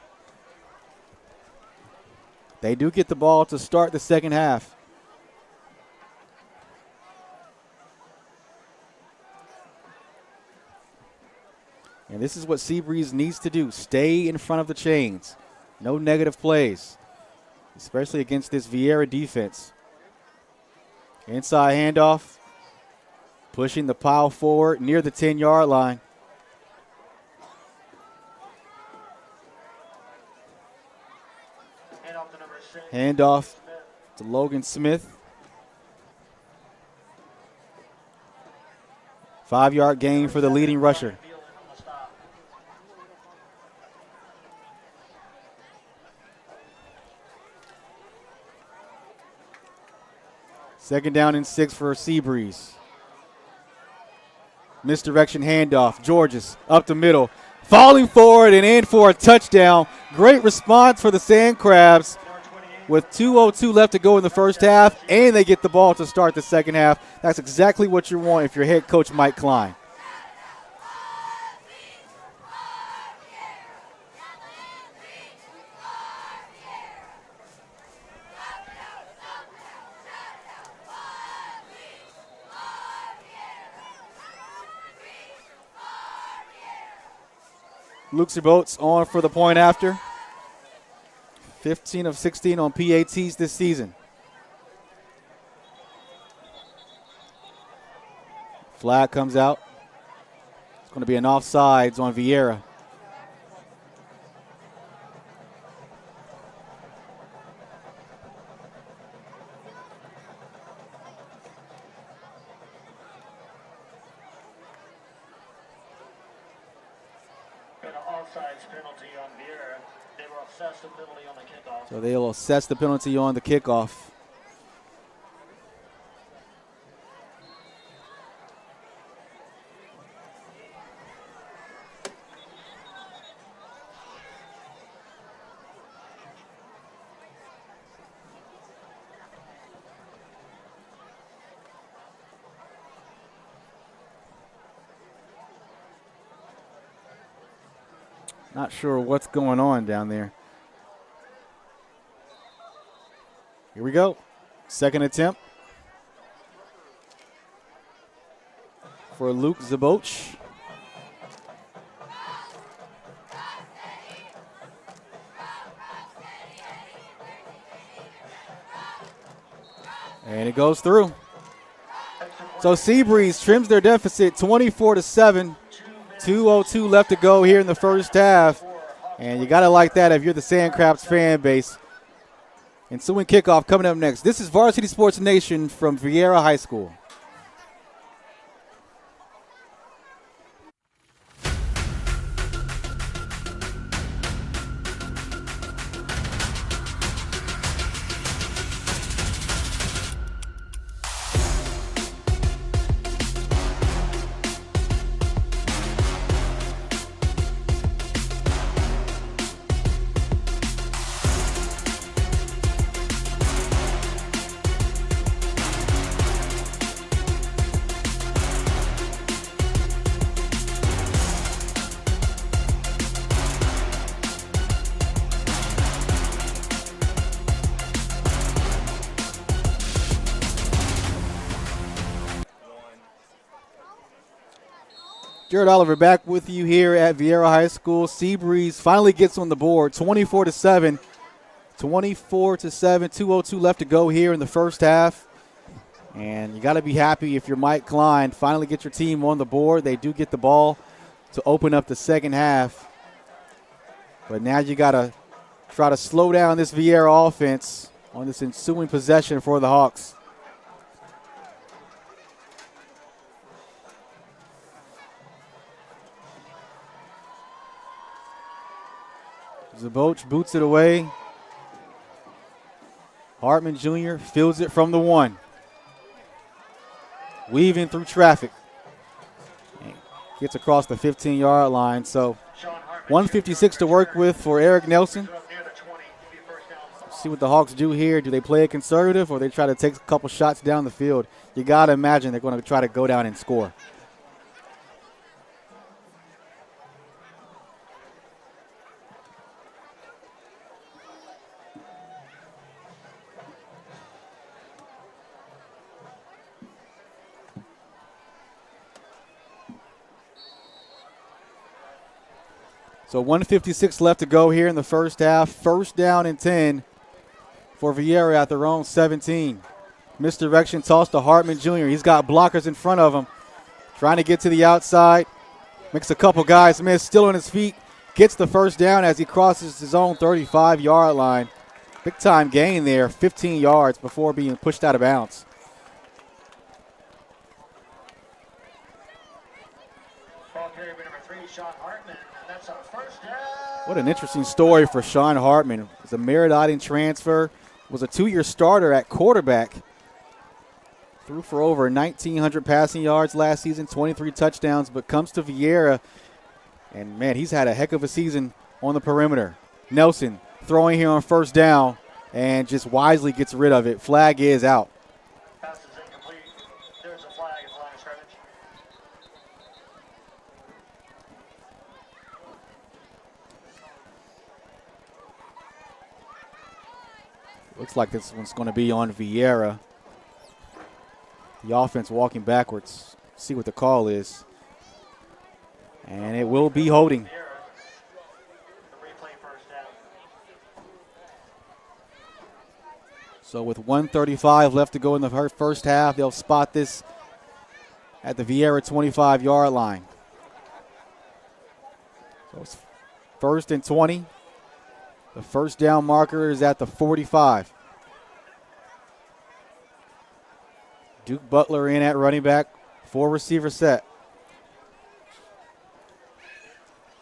Speaker 16: They do get the ball to start the second half. And this is what Seabreeze needs to do. Stay in front of the chains. No negative plays, especially against this Viera defense. Inside handoff. Pushing the pile forward near the 10-yard line. Handoff to Logan Smith. 5-yard gain for the leading rusher. Second down and 6 for Seabreeze. Misdirection handoff. Georges up the middle. Falling forward and in for a touchdown. Great response for the Sandcrabs with 2:02 left to go in the first half, and they get the ball to start the second half. That's exactly what you want if you're head coach Mike Klein. Luke Boats on for the point after. 15 of 16 on PATs this season. Flag comes out. It's going to be an offsides on Viera. So they'll assess the penalty on the kickoff. Not sure what's going on down there. Here we go. Second attempt for Luke Zaboch. And it goes through. So Seabreeze trims their deficit 24-7. 2:02 left to go here in the first half. And you got to like that if you're the Sandcrabs fan base. Ensuing kickoff coming up next. This is Varsity Sports Nation from Viera High School. Jared Oliver back with you here at Viera High School. Seabreeze finally gets on the board, 24-7. 24-7, 2:02 left to go here in the first half. And you got to be happy if you're Mike Klein. Finally get your team on the board. They do get the ball to open up the second half. But now you got to try to slow down this Viera offense on this ensuing possession for the Hawks. Zaboch boots it away. Hartman Jr. fields it from the 1. Weaving through traffic. Gets across the 15-yard line. So 156 to work with for Eric Nelson. See what the Hawks do here. Do they play it conservative or they try to take a couple shots down the field? You got to imagine they're going to try to go down and score. So 156 left to go here in the first half. First down and 10 for Viera at their own 17. Misdirection toss to Hartman Jr. He's got blockers in front of him. Trying to get to the outside. Makes a couple guys miss. Still on his feet. Gets the first down as he crosses his own 35-yard line. Big time gain there. 15 yards before being pushed out of bounds.
Speaker 17: Ball carrier number 3, Sean Hartman. That's our first down.
Speaker 16: What an interesting story for Sean Hartman. It's a Merida transfer. Was a 2-year starter at quarterback Threw for over 1,900 passing yards last season, 23 touchdowns, but comes to Viera, and, man, he's had a heck of a season on the perimeter. Nelson throwing here on first down and just wisely gets rid of it. Flag is out.
Speaker 17: Pass is incomplete. There's a flag at the line of scrimmage.
Speaker 16: Looks like this one's going to be on Viera. The offense walking backwards. See what the call is. And it will be holding. So with 1:35 left to go in the first half, they'll spot this at the Viera 25-yard line. So it's 1st and 20. The first down marker is at the 45. Duke Butler in at running back, 4-receiver set.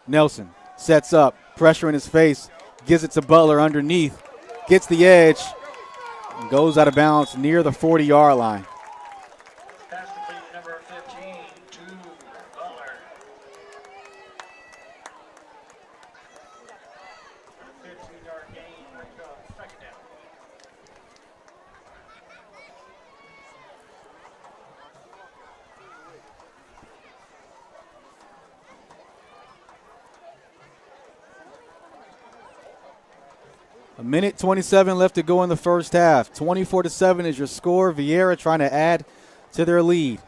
Speaker 16: Nelson sets up, pressure in his face, gives it to Butler underneath, gets the edge, and goes out of bounds near the 40-yard line.
Speaker 17: Pass complete, number 15 to Butler. 15-yard gain, brings up second down.
Speaker 16: A minute 27 left to go in the first half. 24-7 is your score. Viera trying to add to their lead.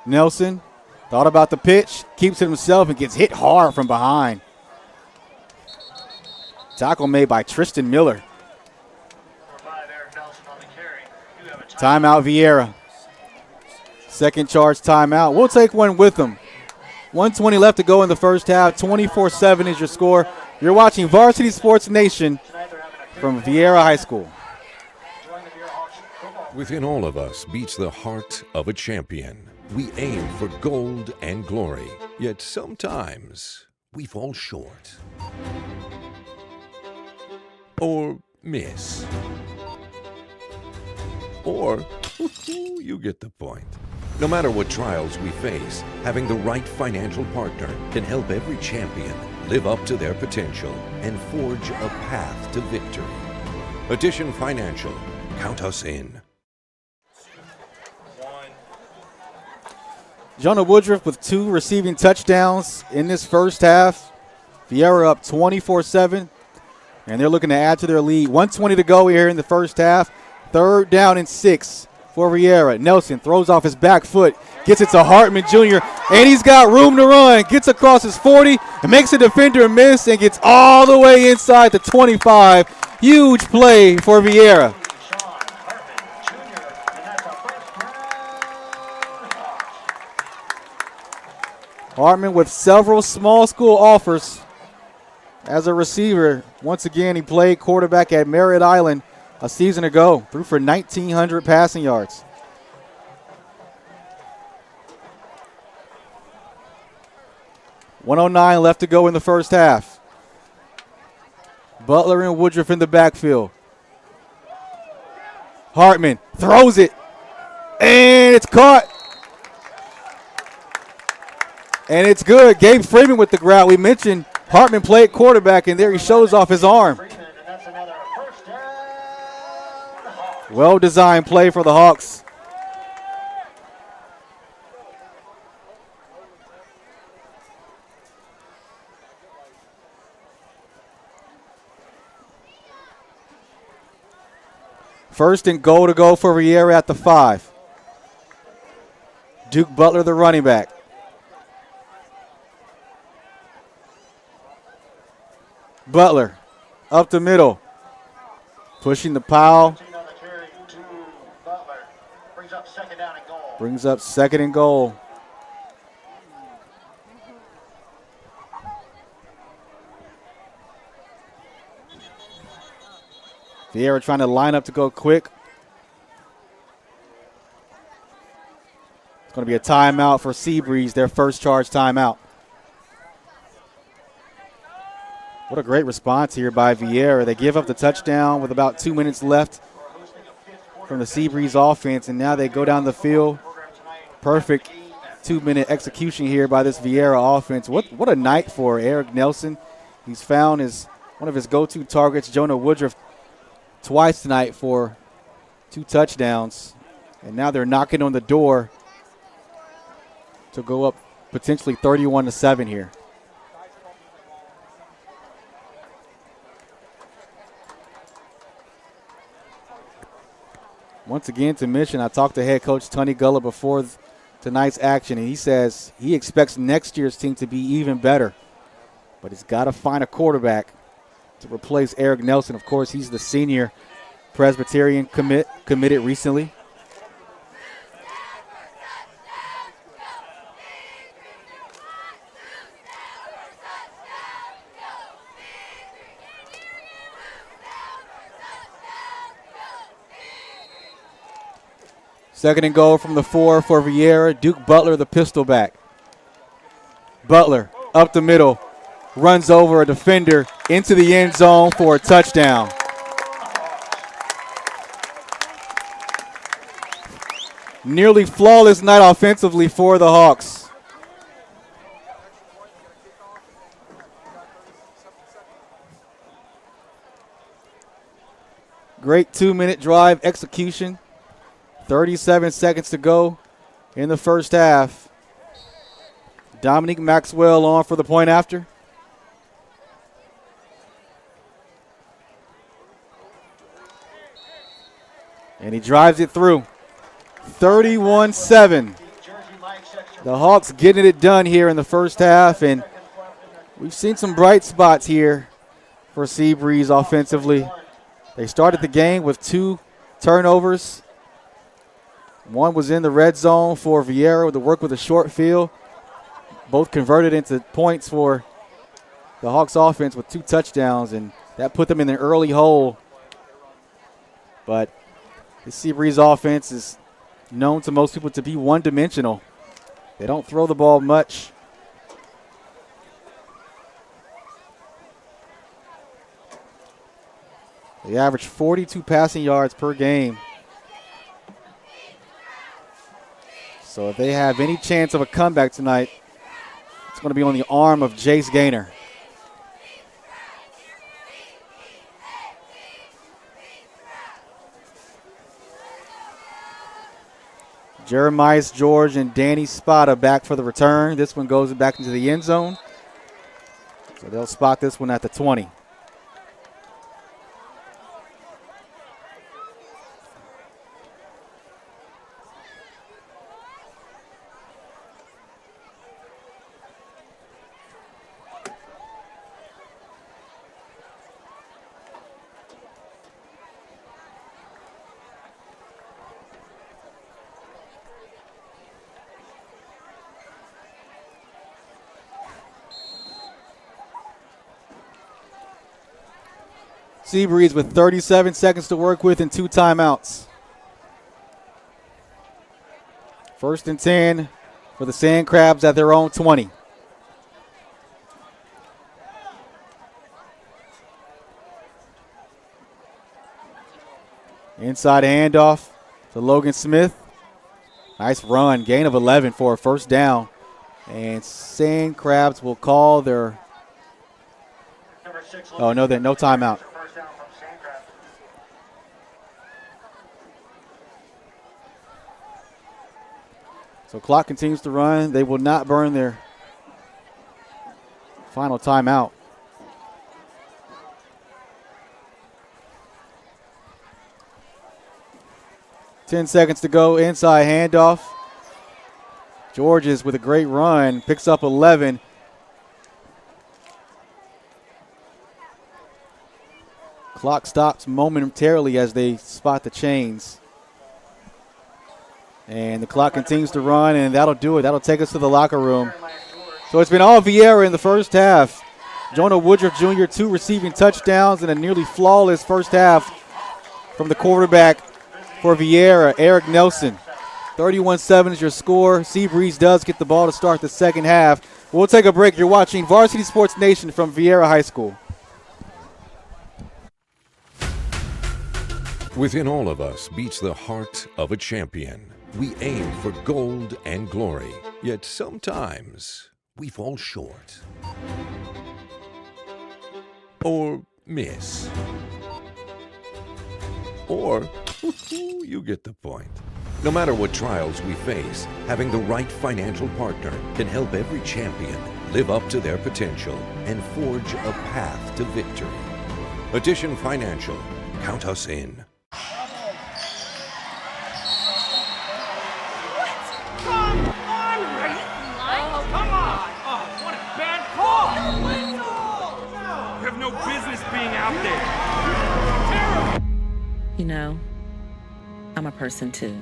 Speaker 16: Nelson thought about the pitch, keeps it himself, and gets hit hard from behind. Tackle made by Tristan Miller. Timeout, Viera. Second charge timeout. We'll take one with them. 1:20 left to go in the first half. 24-7 is your score. You're watching Varsity Sports Nation from Viera High School.
Speaker 1: Within all of us beats the heart of a champion. We aim for gold and glory, yet sometimes we fall short. Or miss. Or, you get the point. No matter what trials we face, having the right financial partner can help every champion live up to their potential and forge a path to victory. Addition Financial, count us in.
Speaker 16: Jonah Woodruff with 2 receiving touchdowns in this first half. Viera up 24-7, and they're looking to add to their lead. 1:20 to go here in the first half. 3rd down and 6 for Viera. Nelson throws off his back foot, gets it to Hartman Jr., and he's got room to run. Gets across his 40 and makes a defender miss and gets all the way inside the 25. Huge play for Viera. Hartman with several small school offers as a receiver. Once again, he played quarterback at Merritt Island a season ago. Threw for 1,900 passing yards. .109 left to go in the first half. Butler and Woodruff in the backfield. Hartman throws it, and it's caught. And it's good. Gabe Freeman with the grab. We mentioned Hartman played quarterback, and there he shows off his arm. Well-designed play for the Hawks. First and goal to go for Viera at the 5. Duke Butler, the running back. Butler up the middle, pushing the pile. Brings up second and goal. Viera trying to line up to go quick. It's going to be a timeout for Seabreeze, their first charge timeout. What a great response here by Viera. They give up the touchdown with about 2 minutes left from the Seabreeze offense, and now they go down the field. Perfect 2-minute execution here by this Viera offense. What a night for Eric Nelson. He's found one of his go-to targets, Jonah Woodruff, twice tonight for 2 touchdowns. And now they're knocking on the door to go up potentially 31-7 here. Once again, to mention, I talked to head coach Tony Gullah before tonight's action, and he says he expects next year's team to be even better. But he's got to find a quarterback to replace Eric Nelson. Of course, he's the senior Presbyterian committed recently. Second and goal from the 4 for Viera. Duke Butler, the pistol back. Butler up the middle, runs over a defender into the end zone for a touchdown. Nearly flawless night offensively for the Hawks. Great 2-minute drive execution. 37 seconds to go in the first half. Dominique Maxwell on for the point after. And he drives it through. 31-7. The Hawks getting it done here in the first half, and we've seen some bright spots here for Seabreeze offensively. They started the game with 2 turnovers. One was in the red zone for Viera with the work with a short field. Both converted into points for the Hawks offense with 2 touchdowns, and that put them in an early hole. But the Seabreeze offense is known to most people to be one-dimensional. They don't throw the ball much. They average 42 passing yards per game. So if they have any chance of a comeback tonight, it's going to be on the arm of Jace Gaynor. Jeremiah George and Danny Spada back for the return. This one goes back into the end zone. So they'll spot this one at the 20. Seabreeze with 37 seconds to work with and 2 timeouts. 1st and 10 for the Sandcrabs at their own 20. Inside handoff to Logan Smith. Nice run, gain of 11 for a first down. And Sandcrabs will call their, oh no, no timeout. So clock continues to run. They will not burn their final timeout. Ten seconds to go. Inside handoff. Georges with a great run. Picks up 11. Clock stops momentarily as they spot the chains. And the clock continues to run, and that'll do it. That'll take us to the locker room. So it's been all Viera in the first half. Jonah Woodruff Jr., 2 receiving touchdowns and a nearly flawless first half from the quarterback for Viera, Eric Nelson. 31-7 is your score. Seabreeze does get the ball to start the second half. We'll take a break. You're watching Varsity Sports Nation from Viera High School.
Speaker 1: Within all of us beats the heart of a champion. We aim for gold and glory, yet sometimes we fall short. Or miss. Or you get the point. No matter what trials we face, having the right financial partner can help every champion live up to their potential and forge a path to victory. Addition Financial, count us in.
Speaker 2: Come on, Ray! Oh, come on! Oh, what a bad call! You have no business being out there. Terrible!
Speaker 3: You know, I'm a person too.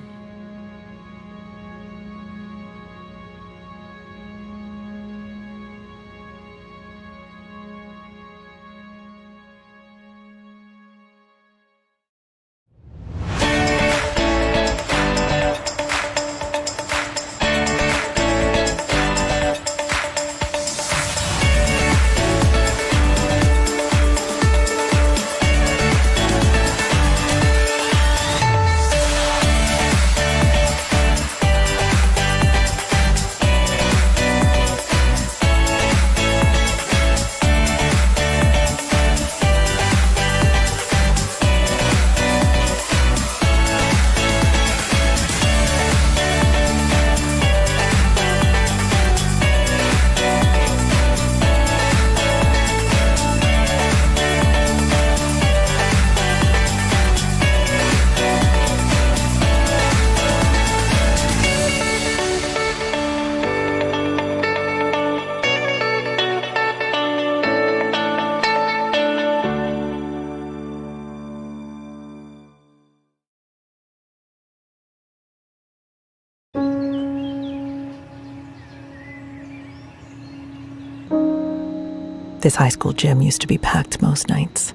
Speaker 4: This high school gym used to be packed most nights.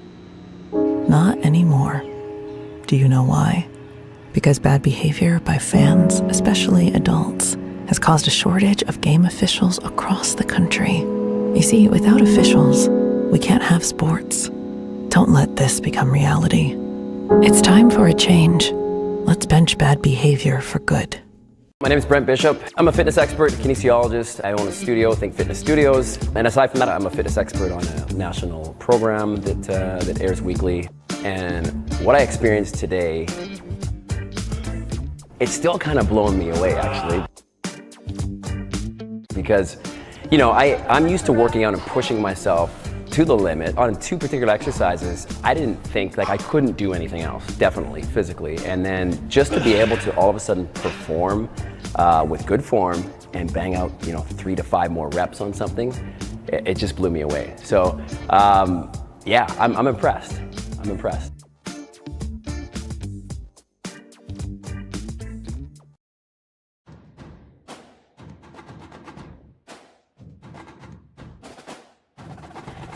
Speaker 4: Not anymore. Do you know why? Because bad behavior by fans, especially adults, has caused a shortage of game officials across the country. You see, without officials, we can't have sports. Don't let this become reality. It's time for a change. Let's bench bad behavior for good.
Speaker 5: My name is Brent Bishop. I'm a fitness expert, kinesiologist. I own a studio, Think Fitness Studios. And aside from that, I'm a fitness expert on a national program that airs weekly. And what I experienced today, it's still kind of blowing me away, actually. Because, you know, I'm used to working out and pushing myself to the limit. On two particular exercises, I didn't think, like, I couldn't do anything else, definitely, physically. And then just to be able to all of a sudden perform with good form and bang out, 3 to 5 more reps on something, it just blew me away. So, yeah, I'm impressed. I'm impressed.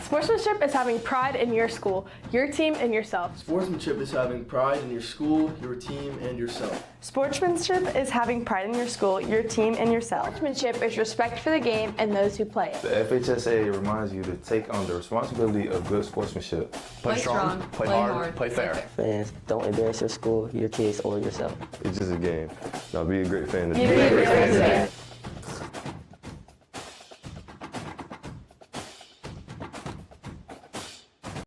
Speaker 6: Sportsmanship is having pride in your school, your team, and yourself.
Speaker 7: Sportsmanship is having pride in your school, your team, and yourself.
Speaker 6: Sportsmanship is having pride in your school, your team, and yourself. Sportsmanship is respect for the game and those who play it.
Speaker 8: The FHSA reminds you to take on the responsibility of good sportsmanship.
Speaker 9: Play strong, play hard, play fair.
Speaker 10: Fans, don't embarrass your school, your kids, or yourself.
Speaker 8: It's just a game. Now be a great fan.
Speaker 6: Be a great fan.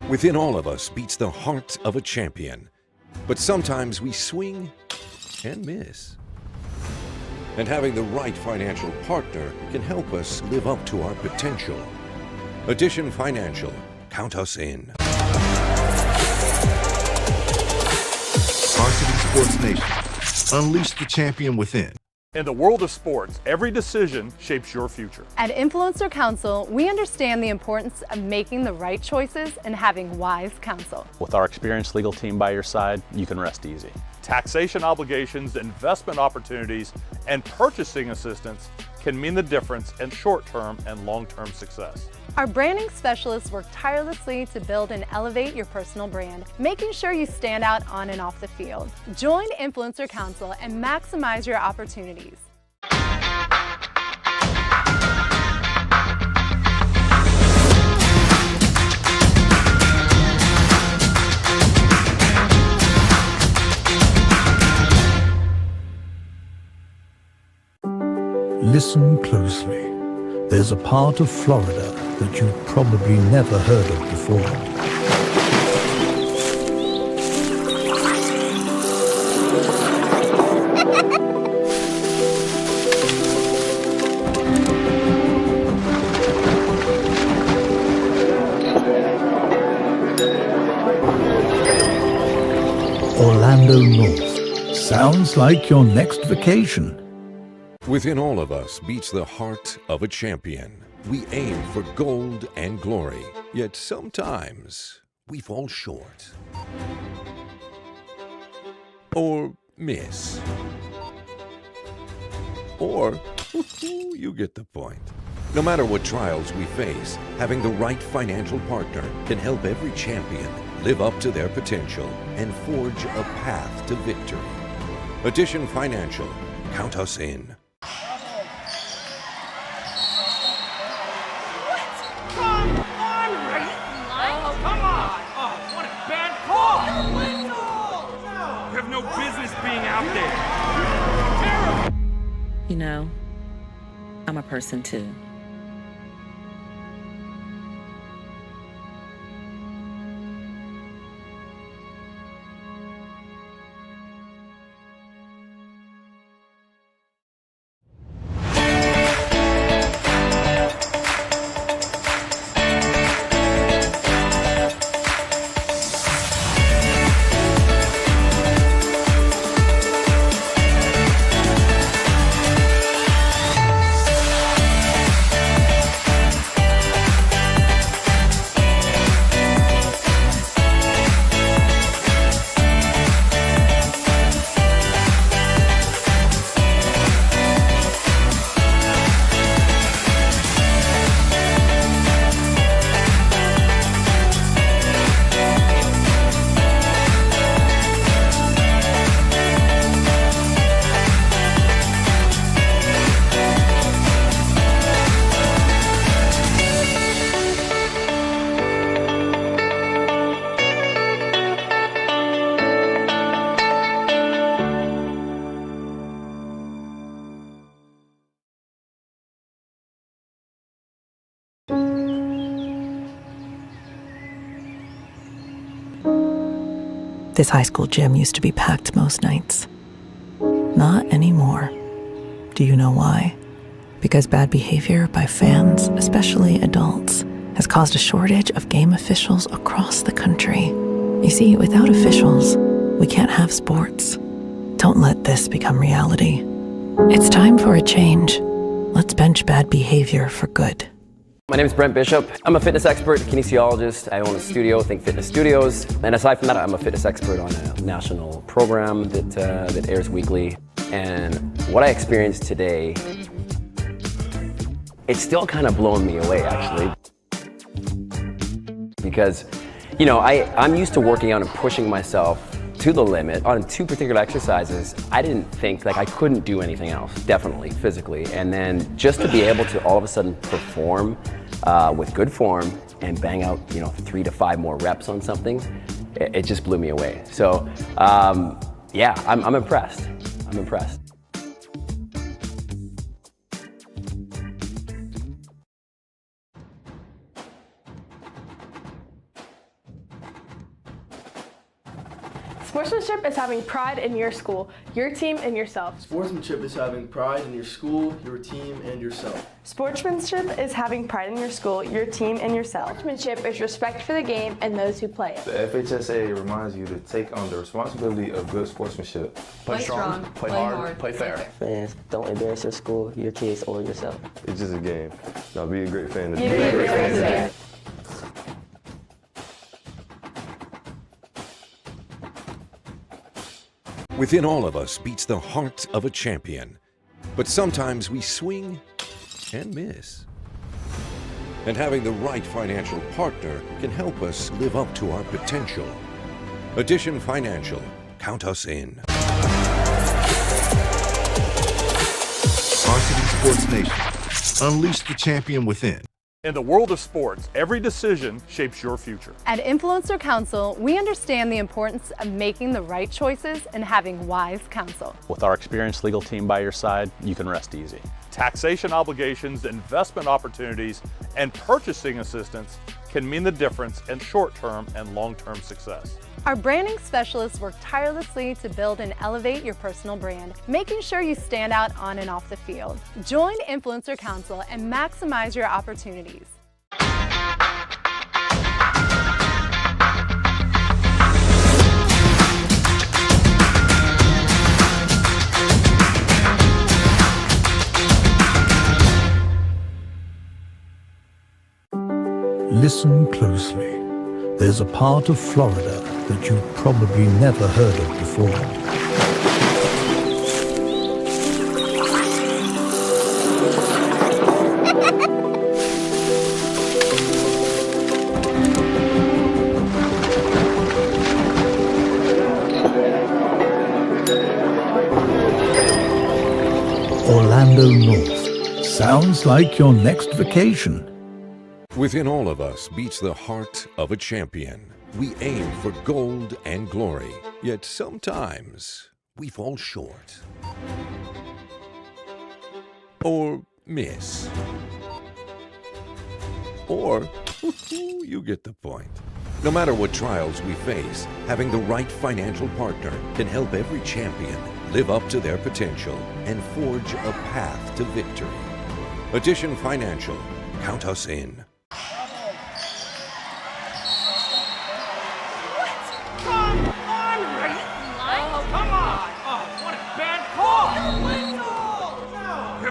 Speaker 1: Within all of us beats the heart of a champion. But sometimes we swing and miss. And having the right financial partner can help us live up to our potential. Addition Financial, count us in.
Speaker 11: Varsity Sports Nation. Unleash the champion within.
Speaker 12: In the world of sports, every decision shapes your future.
Speaker 13: At Influencer Council, we understand the importance of making the right choices and having wise counsel.
Speaker 14: With our experienced legal team by your side, you can rest easy.
Speaker 12: Taxation obligations, investment opportunities, and purchasing assistance can mean the difference in short-term and long-term success.
Speaker 13: Our branding specialists work tirelessly to build and elevate your personal brand, making sure you stand out on and off the field. Join Influencer Council and maximize your opportunities.
Speaker 15: Listen closely. There's a part of Florida that you've probably never heard of before. Orlando North. Sounds like your next vacation.
Speaker 1: Within all of us beats the heart of a champion. We aim for gold and glory, yet sometimes we fall short. Or miss. Or you get the point. No matter what trials we face, having the right financial partner can help every champion live up to their potential and forge a path to victory. Addition Financial, count us in.
Speaker 2: No business being out there. Terrible.
Speaker 3: You know, I'm a person too.
Speaker 4: This high school gym used to be packed most nights. Not anymore. Do you know why? Because bad behavior by fans, especially adults, has caused a shortage of game officials across the country. You see, without officials, we can't have sports. Don't let this become reality. It's time for a change. Let's bench bad behavior for good.
Speaker 5: My name is Brent Bishop. I'm a fitness expert, kinesiologist. I own a studio, Think Fitness Studios. And aside from that, I'm a fitness expert on a national program that airs weekly. And what I experienced today, it's still kind of blowing me away, actually. Because, you know, I'm used to working out and pushing myself to the limit. On two particular exercises, I didn't think, like, I couldn't do anything else, definitely, physically. And then just to be able to all of a sudden perform with good form and bang out, 3 to 5 more reps on something, it just blew me away. So, yeah, I'm impressed. I'm impressed.
Speaker 6: Sportsmanship is having pride in your school, your team, and yourself.
Speaker 7: Sportsmanship is having pride in your school, your team, and yourself.
Speaker 6: Sportsmanship is having pride in your school, your team, and yourself. Sportsmanship is respect for the game and those who play it.
Speaker 8: The FHSA reminds you to take on the responsibility of good sportsmanship.
Speaker 9: Play strong, play hard, play fair.
Speaker 10: Fans, don't embarrass your school, your kids, or yourself.
Speaker 8: It's just a game. Now be a great fan.
Speaker 6: Be a great fan.
Speaker 1: Within all of us beats the heart of a champion. But sometimes we swing and miss. And having the right financial partner can help us live up to our potential. Addition Financial, count us in.
Speaker 11: Varsity Sports Nation. Unleash the champion within.
Speaker 12: In the world of sports, every decision shapes your future.
Speaker 13: At Influencer Council, we understand the importance of making the right choices and having wise counsel.
Speaker 14: With our experienced legal team by your side, you can rest easy.
Speaker 12: Taxation obligations, investment opportunities, and purchasing assistance can mean the difference in short-term and long-term success.
Speaker 13: Our branding specialists work tirelessly to build and elevate your personal brand, making sure you stand out on and off the field. Join Influencer Council and maximize your opportunities.
Speaker 15: Listen closely. There's a part of Florida that you've probably never heard of before. Orlando North. Sounds like your next vacation.
Speaker 1: Within all of us beats the heart of a champion. We aim for gold and glory, yet sometimes we fall short. Or miss. Or you get the point. No matter what trials we face, having the right financial partner can help every champion live up to their potential and forge a path to victory. Addition Financial, count us in.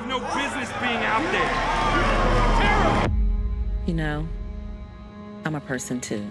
Speaker 2: No business being out there. Terrible.
Speaker 3: You know, I'm a person too.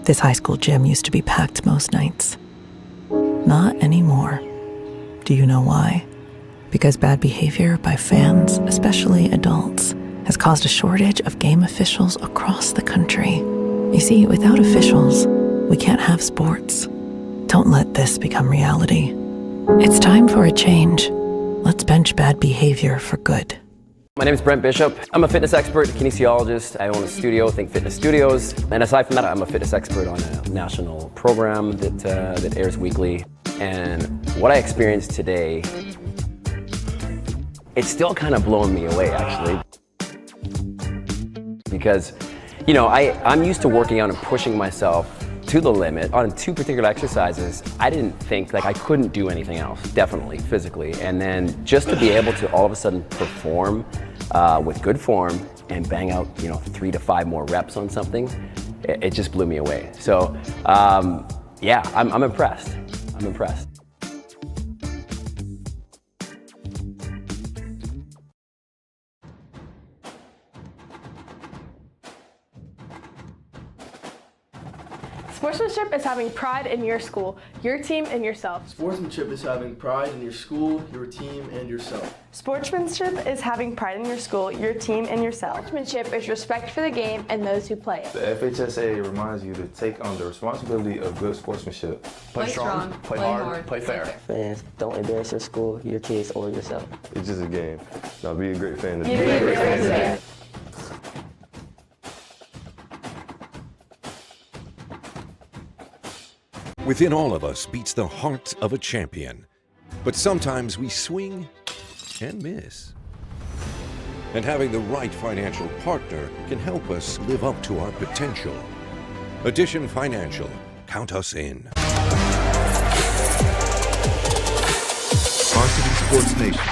Speaker 4: This high school gym used to be packed most nights. Not anymore. Do you know why? Because bad behavior by fans, especially adults, has caused a shortage of game officials across the country. You see, without officials, we can't have sports. Don't let this become reality. It's time for a change. Let's bench bad behavior for good.
Speaker 5: My name is Brent Bishop. I'm a fitness expert, kinesiologist. I own a studio, Think Fitness Studios. And aside from that, I'm a fitness expert on a national program that airs weekly. And what I experienced today, it's still kind of blowing me away, actually. Because, you know, I'm used to working out and pushing myself to the limit. On two particular exercises, I didn't think, like, I couldn't do anything else, definitely, physically. And then just to be able to all of a sudden perform with good form and bang out, 3 to 5 more reps on something, it just blew me away. So, yeah, I'm impressed. I'm impressed.
Speaker 6: Sportsmanship is having pride in your school, your team, and yourself.
Speaker 7: Sportsmanship is having pride in your school, your team, and yourself.
Speaker 6: Sportsmanship is having pride in your school, your team, and yourself. Sportsmanship is respect for the game and those who play it.
Speaker 8: The FHSA reminds you to take on the responsibility of good sportsmanship.
Speaker 9: Play strong, play hard, play fair.
Speaker 10: Fans, don't embarrass your school, your kids, or yourself.
Speaker 8: It's just a game. Now be a great fan.
Speaker 6: Be a great fan.
Speaker 1: Within all of us beats the heart of a champion. But sometimes we swing and miss. And having the right financial partner can help us live up to our potential. Addition Financial, count us in.
Speaker 11: Varsity Sports Nation.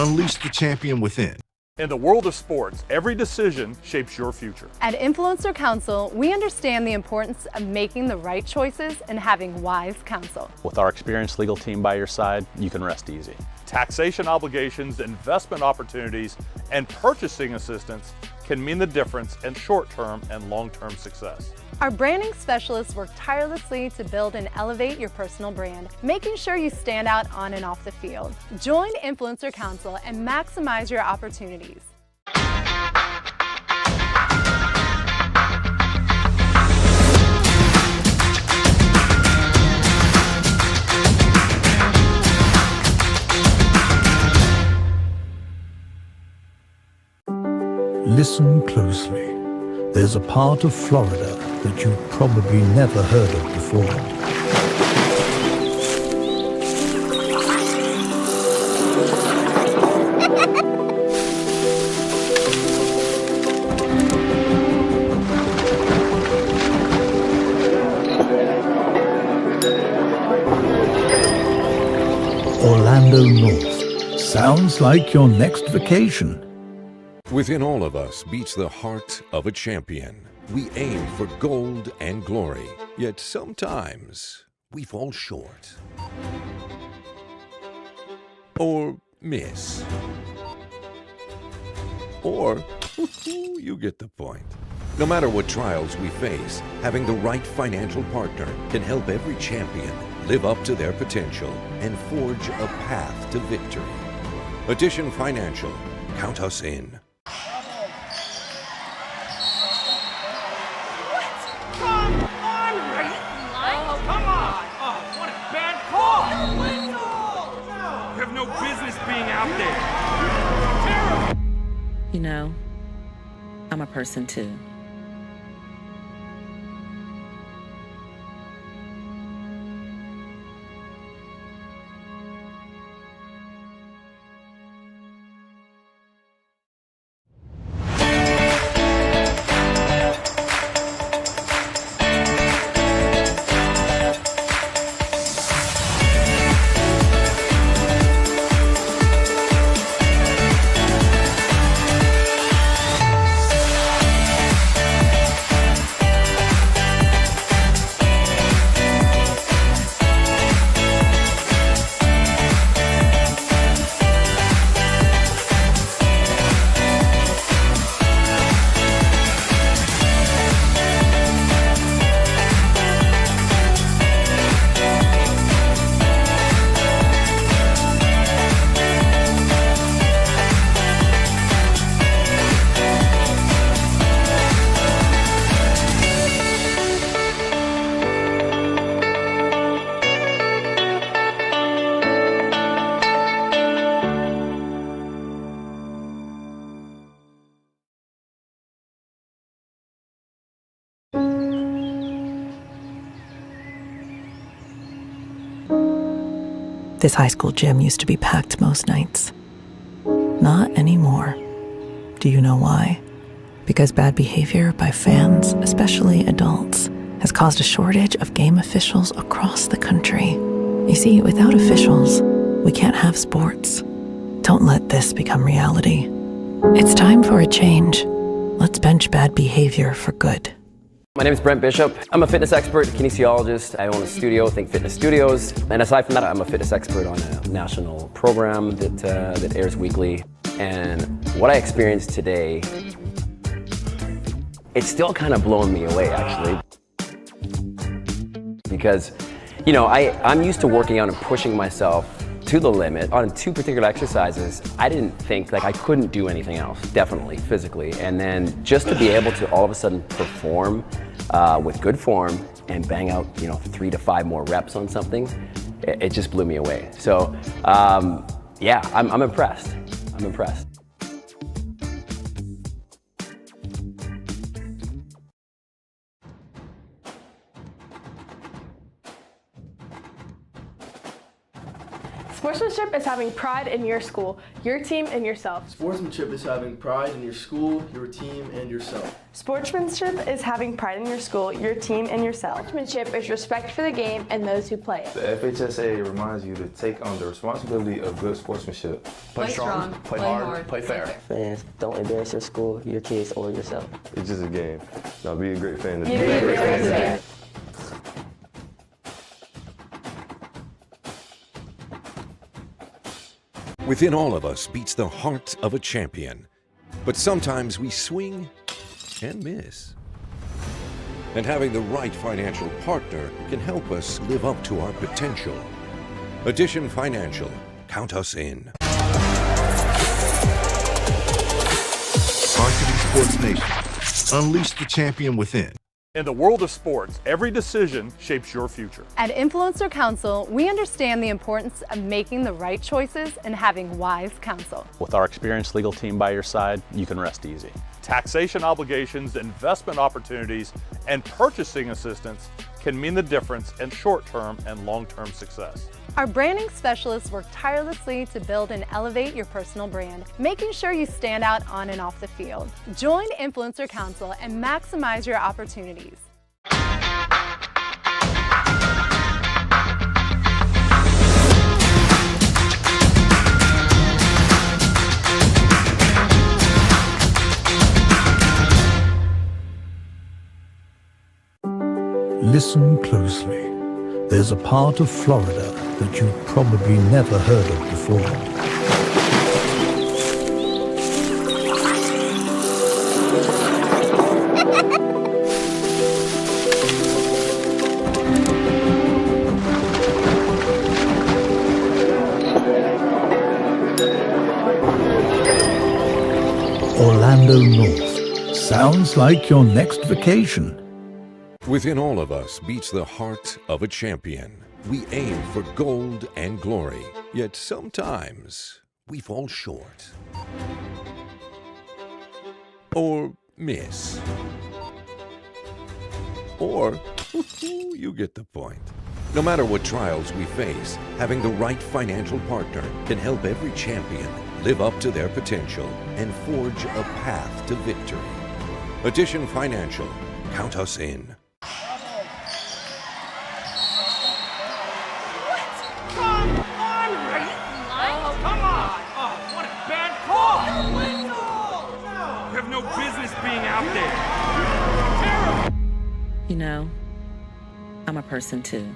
Speaker 11: Unleash the champion within.
Speaker 12: In the world of sports, every decision shapes your future.
Speaker 13: At Influencer Council, we understand the importance of making the right choices and having wise counsel.
Speaker 14: With our experienced legal team by your side, you can rest easy.
Speaker 12: Taxation obligations, investment opportunities, and purchasing assistance can mean the difference in short-term and long-term success.
Speaker 13: Our branding specialists work tirelessly to build and elevate your personal brand, making sure you stand out on and off the field. Join Influencer Council and maximize your opportunities.
Speaker 15: Listen closely. There's a part of Florida that you've probably never heard of before. Orlando North. Sounds like your next vacation.
Speaker 1: Within all of us beats the heart of a champion. We aim for gold and glory, yet sometimes we fall short. Or miss. Or, you get the point. No matter what trials we face, having the right financial partner can help every champion live up to their potential and forge a path to victory. Addition Financial, count us in.
Speaker 2: No business being out there. Terrible.
Speaker 3: You know, I'm a person too.
Speaker 4: This high school gym used to be packed most nights. Not anymore. Do you know why? Because bad behavior by fans, especially adults, has caused a shortage of game officials across the country. You see, without officials, we can't have sports. Don't let this become reality. It's time for a change. Let's bench bad behavior for good.
Speaker 5: My name is Brent Bishop. I'm a fitness expert, kinesiologist. I own a studio, Think Fitness Studios. And aside from that, I'm a fitness expert on a national program that airs weekly. And what I experienced today, it's still kind of blowing me away, actually. because, you know, I'm used to working out and pushing myself to the limit. On 2 particular exercises, I didn't think like I couldn't do anything else, definitely, physically. And then just to be able to all of a sudden perform with good form and bang out, you know, 3 to 5 more reps on something, it just blew me away. So, yeah, I'm impressed. I'm impressed.
Speaker 6: Sportsmanship is having pride in your school, your team, and yourself.
Speaker 7: Sportsmanship is having pride in your school, your team, and yourself.
Speaker 6: Sportsmanship is having pride in your school, your team, and yourself. Sportsmanship is respect for the game and those who play it.
Speaker 8: The FHSA reminds you to take on the responsibility of good sportsmanship.
Speaker 9: Play strong, play hard, play fair.
Speaker 10: Fans, don't embarrass your school, your kids, or yourself.
Speaker 8: It's just a game. Now be a great fan.
Speaker 6: Be a great fan.
Speaker 1: Within all of us beats the heart of a champion. But sometimes we swing and miss. And having the right financial partner can help us live up to our potential. Addition Financial, count us in.
Speaker 11: Varsity Sports Nation. Unleash the champion within.
Speaker 12: In the world of sports, every decision shapes your future.
Speaker 13: At Influencer Counsel, we understand the importance of making the right choices and having wise counsel.
Speaker 14: With our experienced legal team by your side, you can rest easy.
Speaker 12: Taxation obligations, investment opportunities, and purchasing assistance can mean the difference in short-term and long-term success.
Speaker 13: Our branding specialists work tirelessly to build and elevate your personal brand, making sure you stand out on and off the field. Join Influencer Counsel and maximize your opportunities.
Speaker 15: Listen closely. There's a part of Florida that you've probably never heard of before. Orlando North. Sounds like your next vacation.
Speaker 1: Within all of us beats the heart of a champion. We aim for gold and glory, yet sometimes we fall short. Or miss. Or, you get the point. No matter what trials we face, having the right financial partner can help every champion live up to their potential and forge a path to victory. Addition Financial, count us in.
Speaker 3: You know, I'm a person too.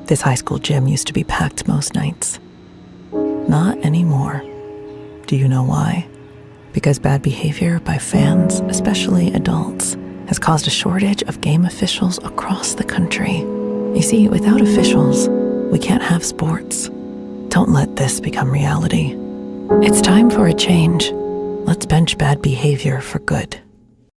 Speaker 4: This high school gym used to be packed most nights. Not anymore. Do you know why? Because bad behavior by fans, especially adults, has caused a shortage of game officials across the country. You see, without officials, we can't have sports. Don't let this become reality. It's time for a change. Let's bench bad behavior for good.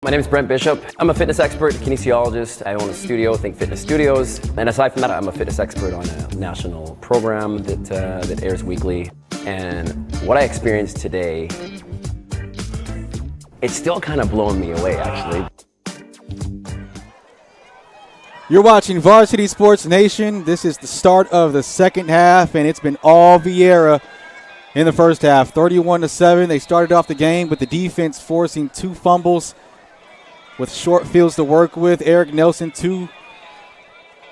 Speaker 5: My name is Brent Bishop. I'm a fitness expert, kinesiologist. I own a studio, Think Fitness Studios. And aside from that, I'm a fitness expert on a national program that airs weekly. And what I experienced today, it's still kind of blowing me away, actually.
Speaker 16: You're watching Varsity Sports Nation. This is the start of the second half, and it's been all Viera in the first half. 31-7. They started off the game with the defense forcing 2 fumbles with short fields to work with. Eric Nelson, 2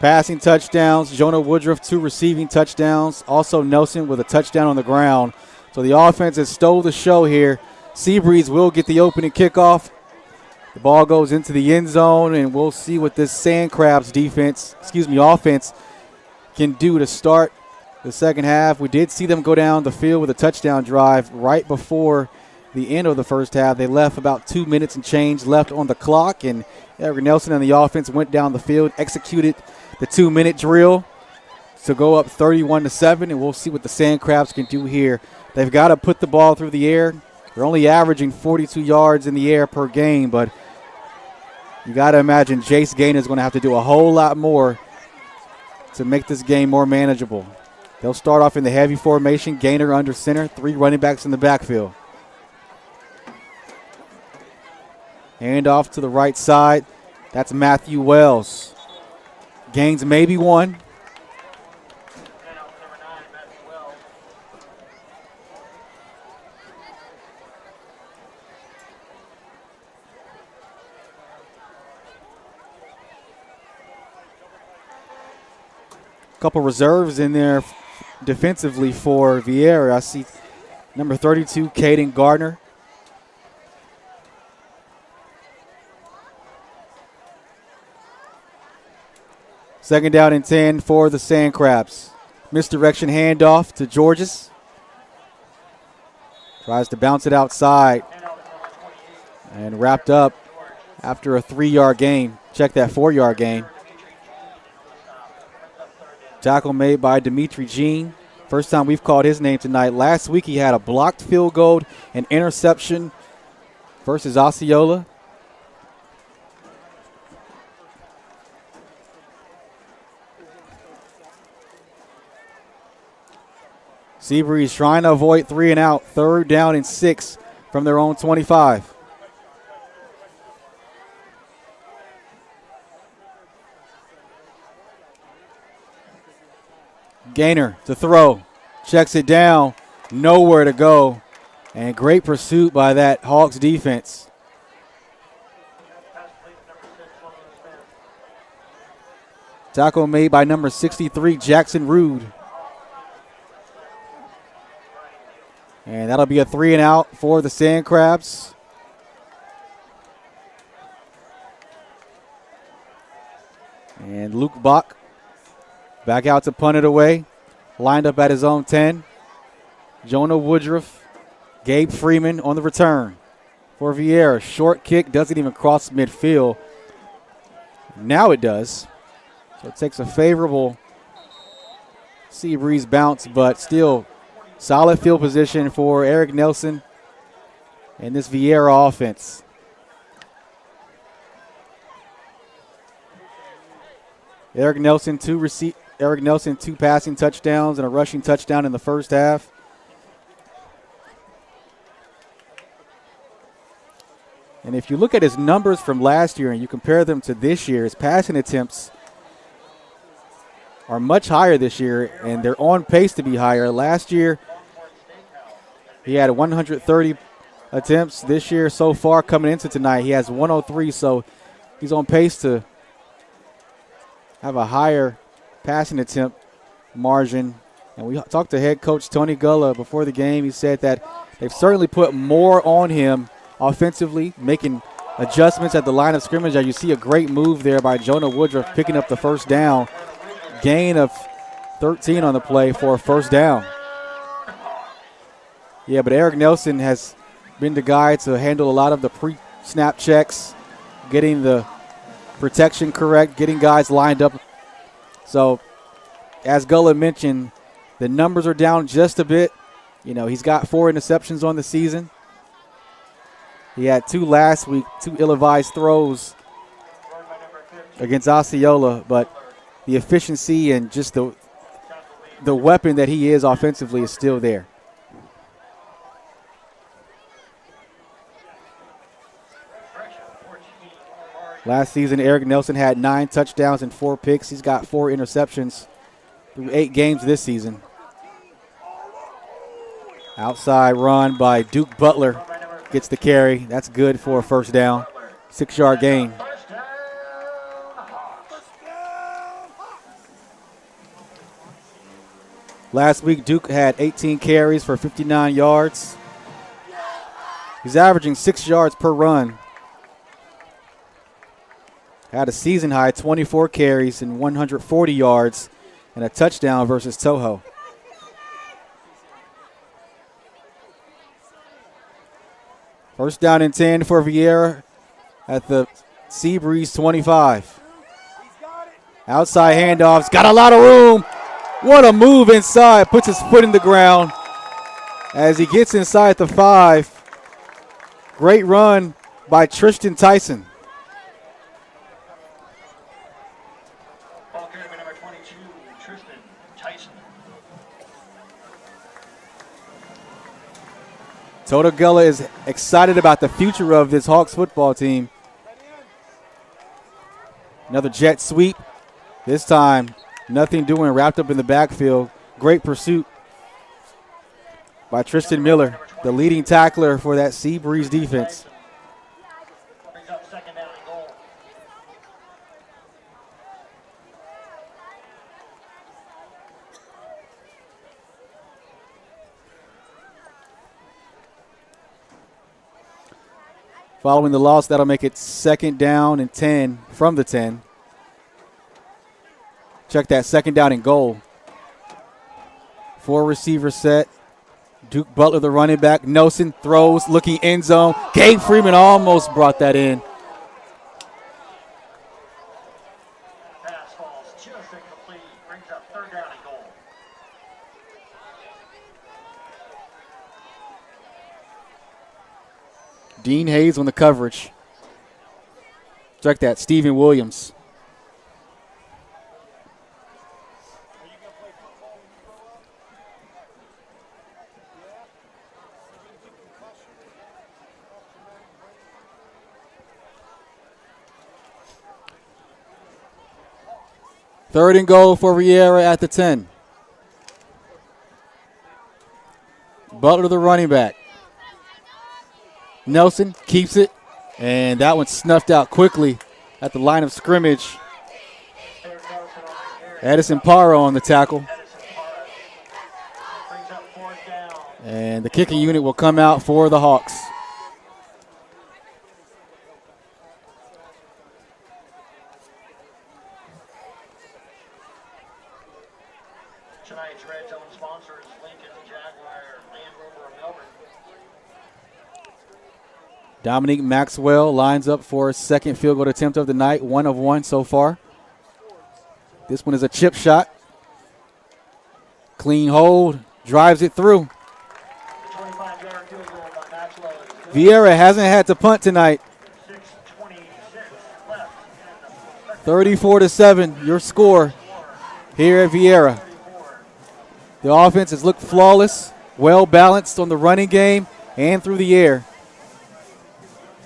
Speaker 16: passing touchdowns. Jonah Woodruff, 2 receiving touchdowns. Also Nelson with a touchdown on the ground. So the offense has stole the show here. Seabreeze will get the opening kickoff. The ball goes into the end zone, and we'll see what this Sandcrabs offense can do to start the second half. We did see them go down the field with a touchdown drive right before the end of the first half. They left about 2 minutes and change left on the clock, and Eric Nelson and the offense went down the field, executed the 2-minute drill to go up 31-7, and we'll see what the Sandcrabs can do here. They've got to put the ball through the air. They're only averaging 42 yards in the air per game, but you got to imagine Jace Gaynor is going to have to do a whole lot more to make this game more manageable. They'll start off in the heavy formation. Gaynor under center, 3 running backs in the backfield. Hand off to the right side. That's Matthew Wells. Gains maybe 1. Couple reserves in there defensively for Viera. I see number 32, Caden Gardner. Second down and 10 for the Sandcrabs. Misdirection handoff to Georges. Tries to bounce it outside. And wrapped up after a 3-yard gain. Check that 4-yard gain. Tackle made by Dimitri Jean. First time we've called his name tonight. Last week he had a blocked field goal and interception versus Osceola. Seabreeze trying to avoid 3 and out. 3rd down and 6 from their own 25. Gaynor to throw. Checks it down. Nowhere to go. And great pursuit by that Hawks defense. Tackle made by number 63, Jackson Rude. And that'll be a 3 and out for the Sandcrabs. And Luke Bach back out to punt it away. Lined up at his own 10. Jonah Woodruff, Gabe Freeman on the return for Viera. Short kick, doesn't even cross midfield. Now it does. So it takes a favorable Seabreeze bounce, but still solid field position for Eric Nelson and this Viera offense. Eric Nelson, 2 passing touchdowns and a rushing touchdown in the first half. And if you look at his numbers from last year and you compare them to this year, his passing attempts are much higher this year, and they're on pace to be higher. Last year, he had 130 attempts. This year so far coming into tonight, he has 103, so he's on pace to have a higher passing attempt margin. And we talked to head coach Tony Gullah before the game. He said that they've certainly put more on him offensively, making adjustments at the line of scrimmage. You see a great move there by Jonah Woodruff picking up the first down. Gain of 13 on the play for a first down. Yeah, but Eric Nelson has been the guy to handle a lot of the pre-snap checks, getting the protection correct, getting guys lined up. So, as Gullah mentioned, the numbers are down just a bit. You know, he's got 4 interceptions on the season. He had 2 last week, 2 ill-advised throws against Osceola, but the efficiency and just the weapon that he is offensively is still there. Last season, Eric Nelson had 9 touchdowns and 4 picks. He's got 4 interceptions through 8 games this season. Outside run by Duke Butler gets the carry. That's good for a first down. 6-yard gain. Last week, Duke had 18 carries for 59 yards. He's averaging 6 yards per run. Had a season high 24 carries and 140 yards and a touchdown versus Toho. First down and 10 for Viera at the Seabreeze 25. Outside handoffs, got a lot of room. What a move inside, puts his foot in the ground as he gets inside the 5. Great run by Tristan Tyson. Toto Gullah is excited about the future of this Hawks football team. Another jet sweep. This time, nothing doing, wrapped up in the backfield. Great pursuit by Tristan Miller, the leading tackler for that Seabreeze defense. Following the loss, that'll make it 2nd down and 10 from the 10. Check that, 2nd down and goal. 4 receiver set. Duke Butler, the running back. Nelson throws, looking end zone. Gabe Freeman almost brought that in.
Speaker 17: Pass falls just incomplete. Brings up 3rd down and goal.
Speaker 16: Dean Hayes on the coverage. Check that, Steven Williams. Third and goal for Viera at the 10. Butler, the running back. Nelson keeps it, and that one snuffed out quickly at the line of scrimmage. Edison Parra on the tackle. And the kicking unit will come out for the Hawks.
Speaker 17: Tonight's Red Zone sponsors, Lincoln, Jaguar, Land Rover, and Melbourne.
Speaker 16: Dominique Maxwell lines up for a 2nd field goal attempt of the night, 1 of 1 so far. This one is a chip shot. Clean hold, drives it through.
Speaker 17: 25-yard field goal by Maxwell.
Speaker 16: Viera hasn't had to punt tonight. 34-7, your score here at Viera. The offense has looked flawless, well balanced on the running game and through the air.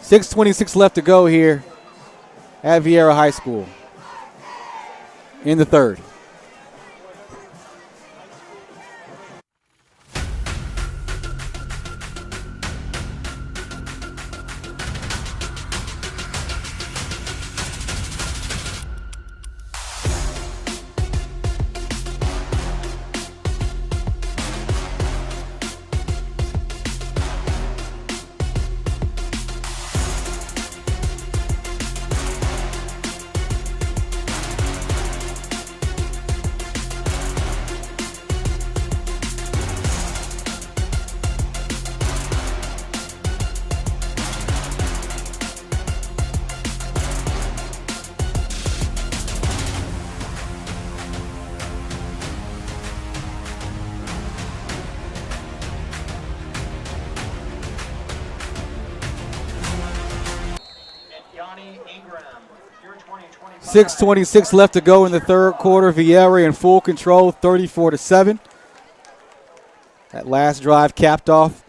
Speaker 16: 6:26 left to go here at Viera High School in the 3rd. 6:26 left to go in the third quarter. Viera in full control, 34-7. That last drive capped off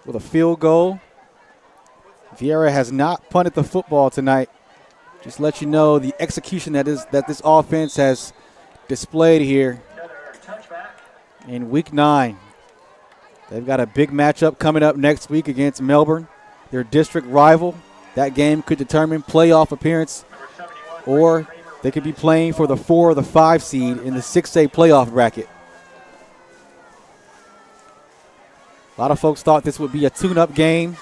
Speaker 16: with a field goal. Viera has not punted the football tonight. Just let you know the execution that this offense has displayed here in Week 9. They've got a big matchup coming up next week against Melbourne, their district rival. That game could determine playoff appearance, or they could be playing for the 4 or the 5 seed in the 6A playoff bracket. A lot of folks thought this would be a tune-up game,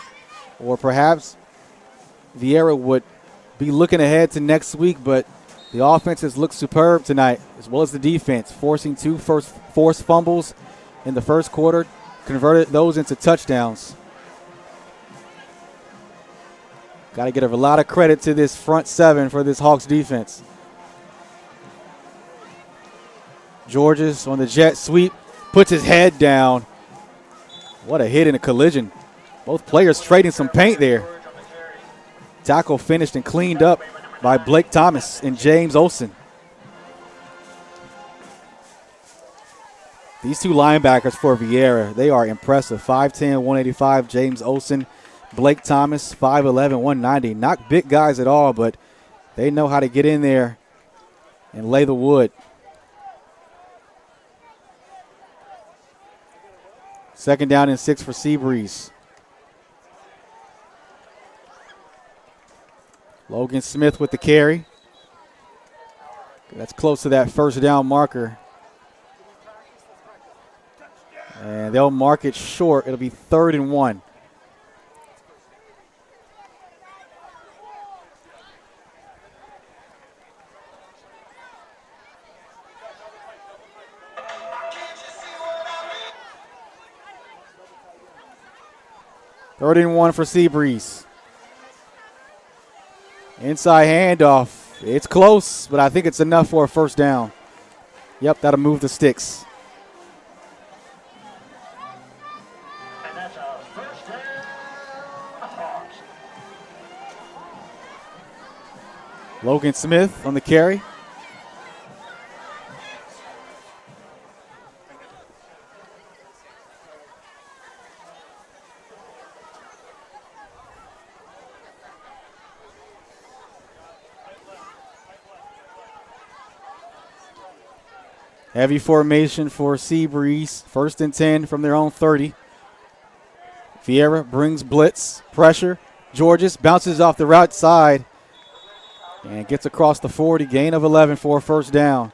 Speaker 16: or perhaps Viera would be looking ahead to next week, but the offense has looked superb tonight, as well as the defense, forcing 2 forced fumbles in the first quarter, converted those into touchdowns. Got to give a lot of credit to this front 7 for this Hawks defense. Georges on the jet sweep, puts his head down. What a hit in a collision. Both players trading some paint there. Tackle finished and cleaned up by Blake Thomas and James Olsen. These 2 linebackers for Viera, they are impressive. 5'10", 185, James Olsen. Blake Thomas, 5'11", 190. Not big guys at all, but they know how to get in there and lay the wood. Second down and 6 for Seabreeze. Logan Smith with the carry. That's close to that first down marker. And they'll mark it short. It'll be 3rd and 1. Third and 1 for Seabreeze. Inside handoff. It's close, but I think it's enough for a first down. Yep, that'll move the sticks.
Speaker 17: And that's a first down, Hawks.
Speaker 16: Logan Smith on the carry. Heavy formation for Seabreeze. 1st and 10 from their own 30. Viera brings blitz, pressure. Georges bounces off the right side and gets across the 40. Gain of 11 for a first down.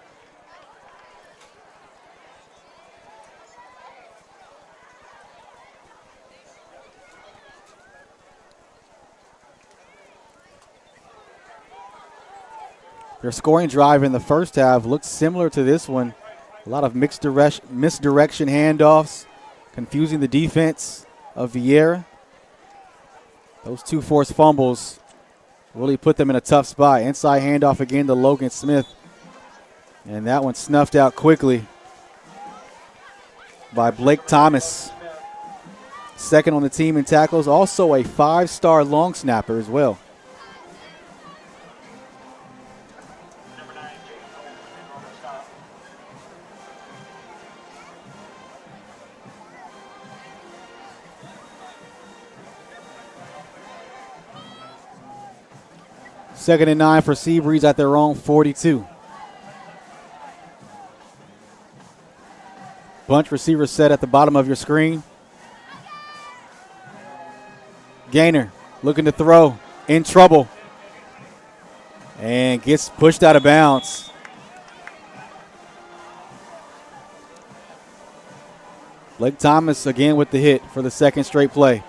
Speaker 16: Their scoring drive in the first half looked similar to this one. A lot of misdirection handoffs, confusing the defense of Viera. Those 2 forced fumbles really put them in a tough spot. Inside handoff again to Logan Smith. And that one snuffed out quickly by Blake Thomas. 2nd on the team in tackles, also a 5-star long snapper as well. Second and 9 for Seabreeze at their own 42. Bunch receiver set at the bottom of your screen. Gainer looking to throw, in trouble, and gets pushed out of bounds. Blake Thomas again with the hit for the 2nd straight play.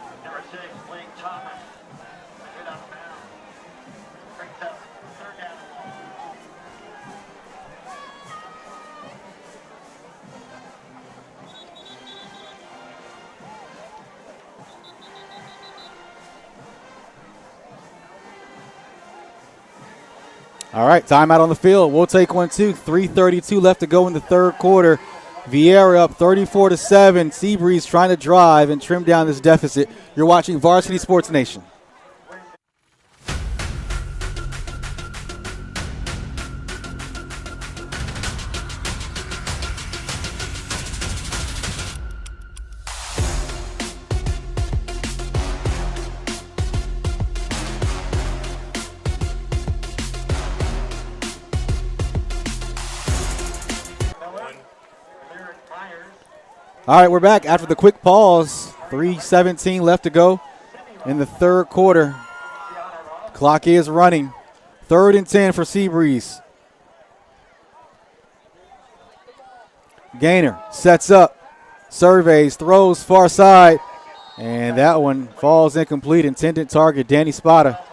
Speaker 16: All right, timeout on the field. We'll take one too. 3:32 left to go in the third quarter. Viera up 34-7. Seabreeze trying to drive and trim down this deficit. You're watching Varsity Sports Nation. All right, we're back after the quick pause. 3:17 left to go in the third quarter. Clock is running. 3rd and 10 for Seabreeze. Gainer sets up, surveys, throws far side, and that one falls incomplete. Intended target, Danny Spada.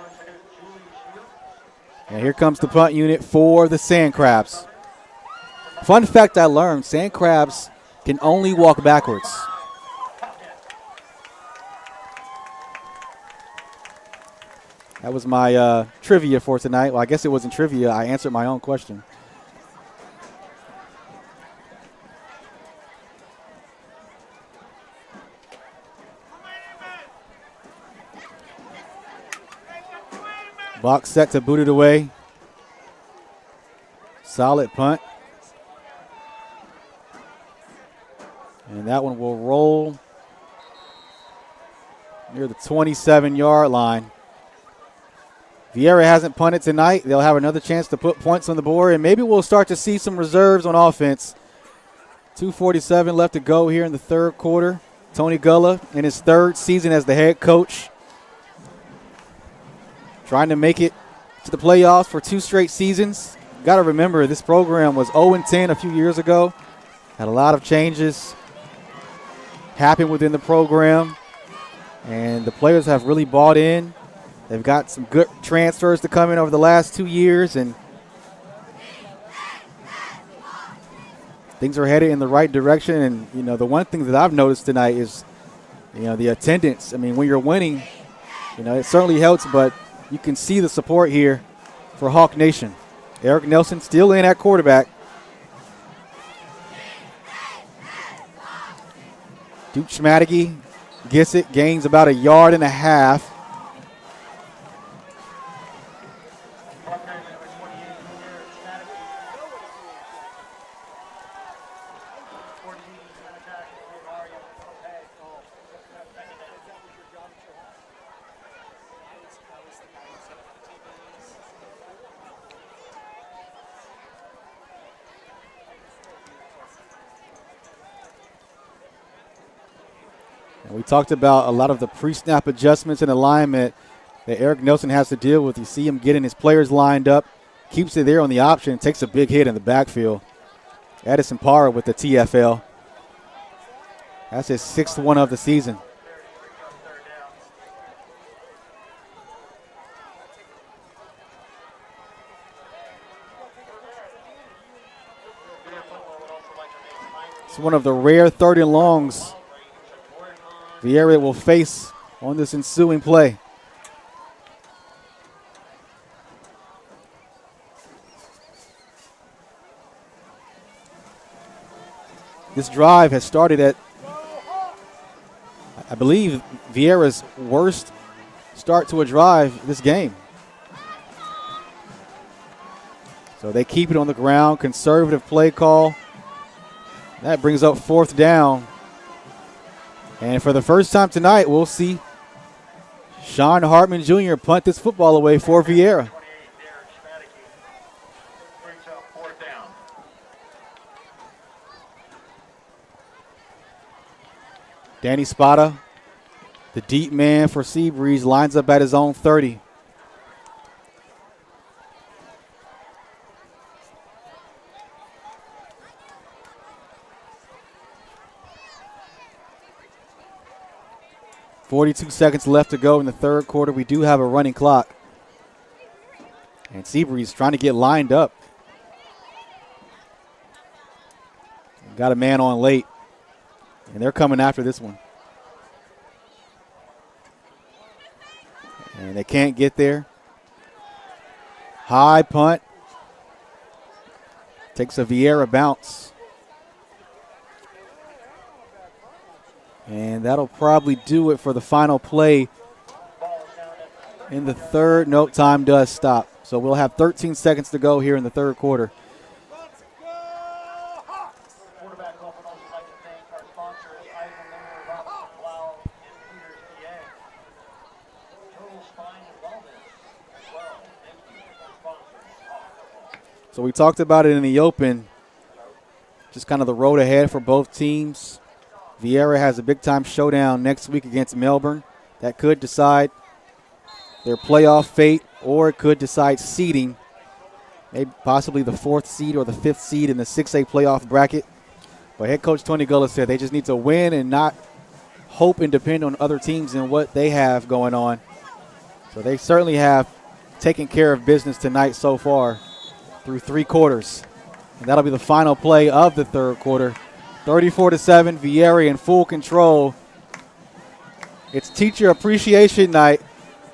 Speaker 16: And here comes the punt unit for the Sandcrabs. Fun fact I learned, Sandcrabs can only walk backwards. That was my trivia for tonight. Well, I guess it wasn't trivia. I answered my own question. Box set to boot it away. Solid punt. And that one will roll near the 27-yard line. Viera hasn't punted tonight. They'll have another chance to put points on the board, and maybe we'll start to see some reserves on offense. 2:47 left to go here in the third quarter. Tony Gulla in his 3rd season as the head coach, trying to make it to the playoffs for 2 straight seasons. Got to remember, this program was 0-10 a few years ago. Had a lot of changes happen within the program, and the players have really bought in. They've got some good transfers to come in over the last 2 years, and things are headed in the right direction. And, you know, the one thing that I've noticed tonight is, you know, the attendance. I mean, when you're winning, you know, it certainly helps, but you can see the support here for Hawk Nation. Eric Nelson still in at quarterback. Duke Schmadeggy gets it, gains about 1.5 yards. We talked about a lot of the pre-snap adjustments and alignment that Eric Nelson has to deal with. You see him getting his players lined up, keeps it there on the option, takes a big hit in the backfield. Addison Parra with the TFL. That's his 6th one of the season. It's one of the rare 3rd and longs Viera will face on this ensuing play. This drive has started at, I believe, Viera's worst start to a drive this game. So they keep it on the ground, conservative play call. That brings up 4th down. And for the first time tonight, we'll see Sean Hartman Jr. punt this football away for Viera. Danny Spada, the deep man for Seabreeze, lines up at his own 30. .42 seconds left to go in the third quarter. We do have a running clock. And Seabreeze trying to get lined up. Got a man on late. And they're coming after this one. And they can't get there. High punt. Takes a Viera bounce. And that'll probably do it for the final play in the third. Nope, time does stop. So we'll have 13 seconds to go here in the third quarter. So we talked about it in the open, just kind of the road ahead for both teams. Viera has a big-time showdown next week against Melbourne that could decide their playoff fate, or it could decide seeding, maybe possibly the 4th seed or the 5th seed in the 6A playoff bracket. But head coach Tony Gullis said they just need to win and not hope and depend on other teams and what they have going on. So they certainly have taken care of business tonight so far through 3 quarters. And that'll be the final play of the 3rd quarter. 34-7, Viera in full control. It's teacher appreciation night,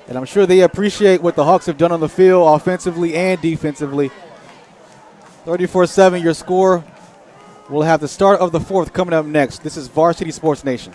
Speaker 16: and I'm sure they appreciate what the Hawks have done on the field offensively and defensively. 34-7, your score. We'll have the start of the 4th coming up next. This is Varsity Sports Nation.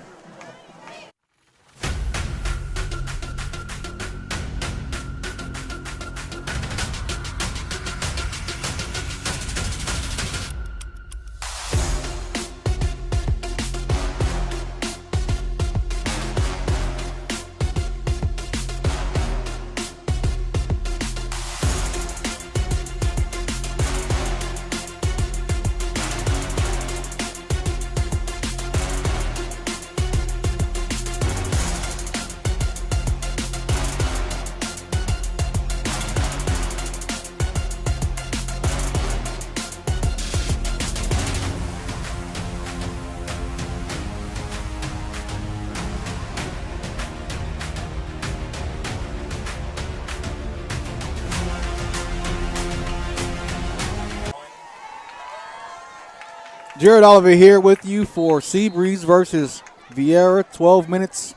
Speaker 16: Jared Oliver here with you for Seabreeze versus Viera. 12 minutes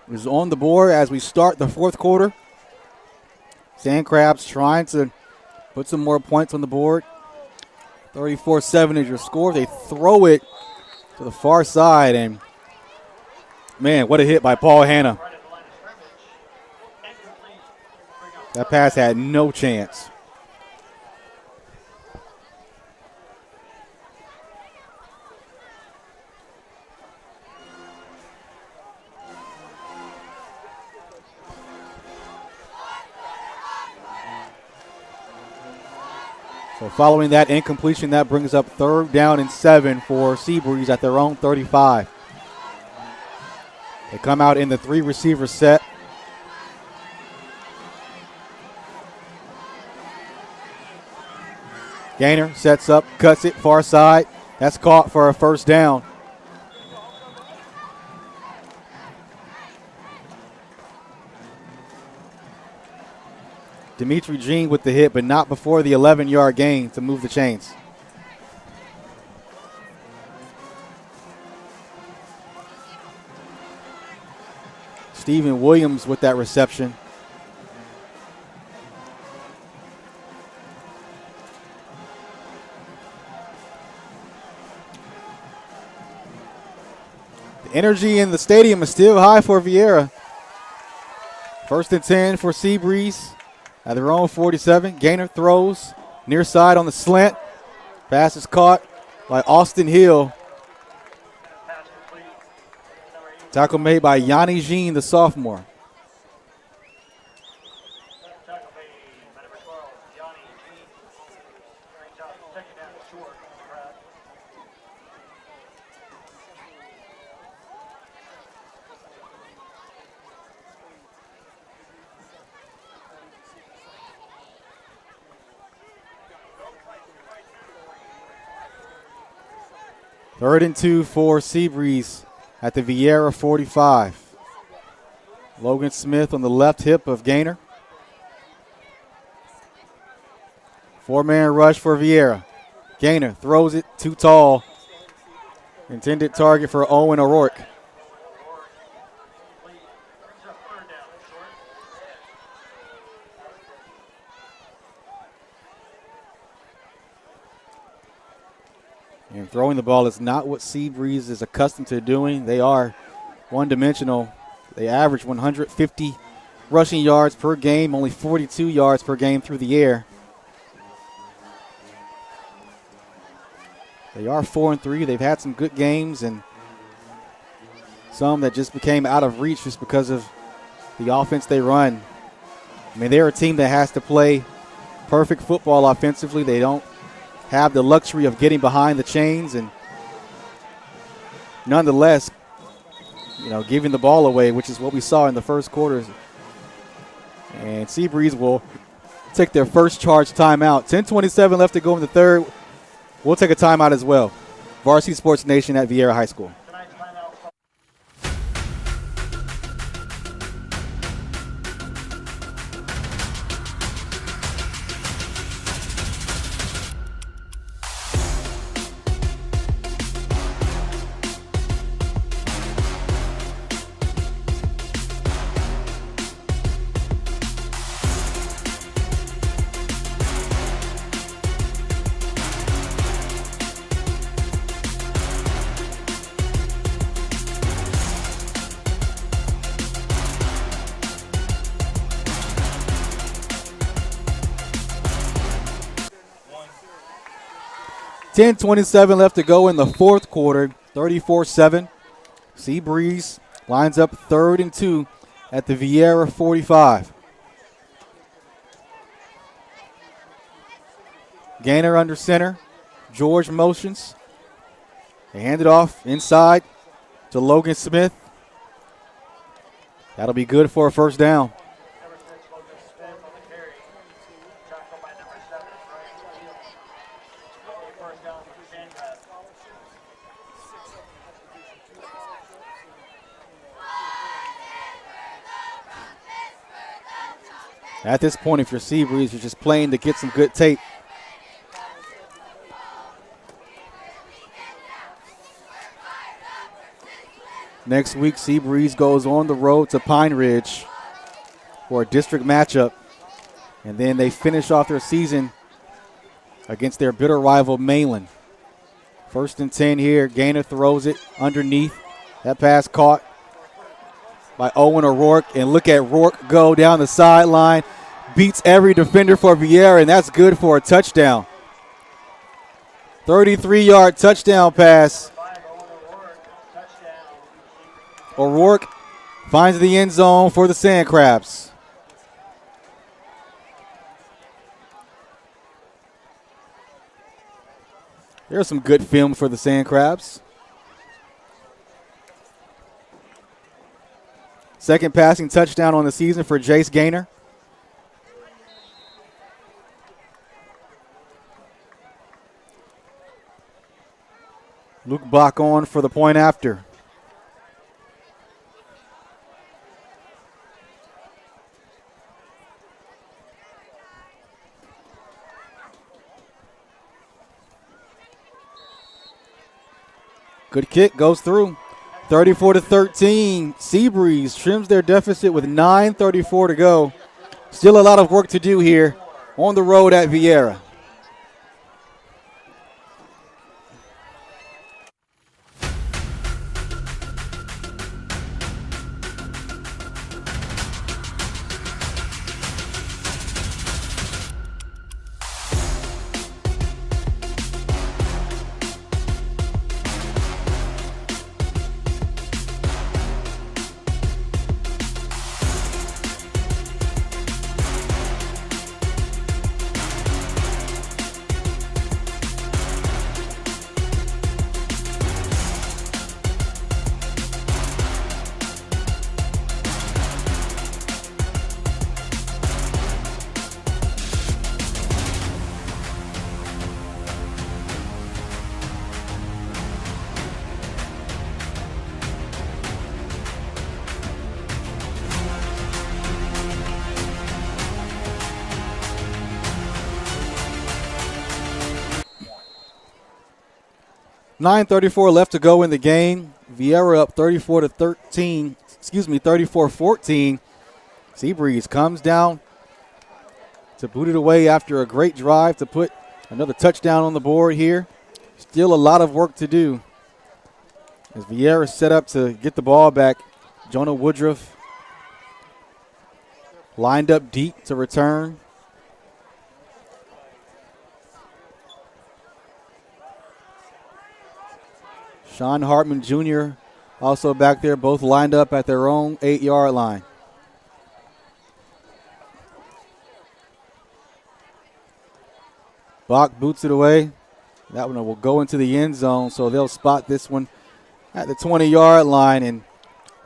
Speaker 16: is on the board as we start the 4th quarter. Sandcrabs trying to put some more points on the board. 34-7 is your score. They throw it to the far side, and man, what a hit by Paul Hanna. That pass had no chance. So following that incompletion, that brings up 3rd down and 7 for Seabreeze at their own 35. They come out in the 3-receiver set. Gainer sets up, cuts it far side. That's caught for a 1st down. Dimitri Jean with the hit, but not before the 11-yard gain to move the chains. Steven Williams with that reception. The energy in the stadium is still high for Viera. 1st and 10 for Seabreeze. At their own 47, Gainer throws near side on the slant. Pass is caught by Austin Hill. Tackle made by Yanni Jean, the sophomore. Third and 2 for Seabreeze at the Viera 45. Logan Smith on the left hip of Gainer. 4-man rush for Viera. Gainer throws it too tall. Intended target for Owen O'Rourke. And throwing the ball is not what Seabreeze is accustomed to doing. They are one-dimensional. They average 150 rushing yards per game, only 42 yards per game through the air. They are 4-3. They've had some good games and some that just became out of reach just because of the offense they run. I mean, they're a team that has to play perfect football offensively. They don't have the luxury of getting behind the chains, and nonetheless, giving the ball away, which is what we saw in the first quarter. And Seabreeze will take their first charge timeout. 10:27 left to go in the third. We'll take a timeout as well. Varsity Sports Nation at Viera High School. 10:27 left to go in the fourth quarter, 34-7. Seabreeze lines up 3rd and 2 at the Viera 45. Gainer under center. George motions. They hand it off inside to Logan Smith. That'll be good for a first down. At this point, if you're Seabreeze, you're just playing to get some good tape. Next week, Seabreeze goes on the road to Pine Ridge for a district matchup. And then they finish off their season against their bitter rival, Mainland. 1st and 10 here. Gainer throws it underneath. That pass caught by Owen O'Rourke. And look at Rourke go down the sideline. Beats every defender for Viera, and that's good for a touchdown. 33-yard touchdown pass. O'Rourke finds the end zone for the Sandcrabs. There's some good film for the Sandcrabs. Second passing touchdown on the season for Jace Gainer. Luke Bach on for the point after. Good kick, goes through. 34-13. Seabreeze trims their deficit with 9:34 to go. Still a lot of work to do here on the road at Viera. .34 left to go in the game. Viera up 34-14. Seabreeze comes down to boot it away after a great drive to put another touchdown on the board here. Still a lot of work to do as Viera set up to get the ball back. Jonah Woodruff lined up deep to return. Sean Hartman Jr. also back there, both lined up at their own 8-yard line. Bach boots it away. That one will go into the end zone, so they'll spot this one at the 20-yard line. And,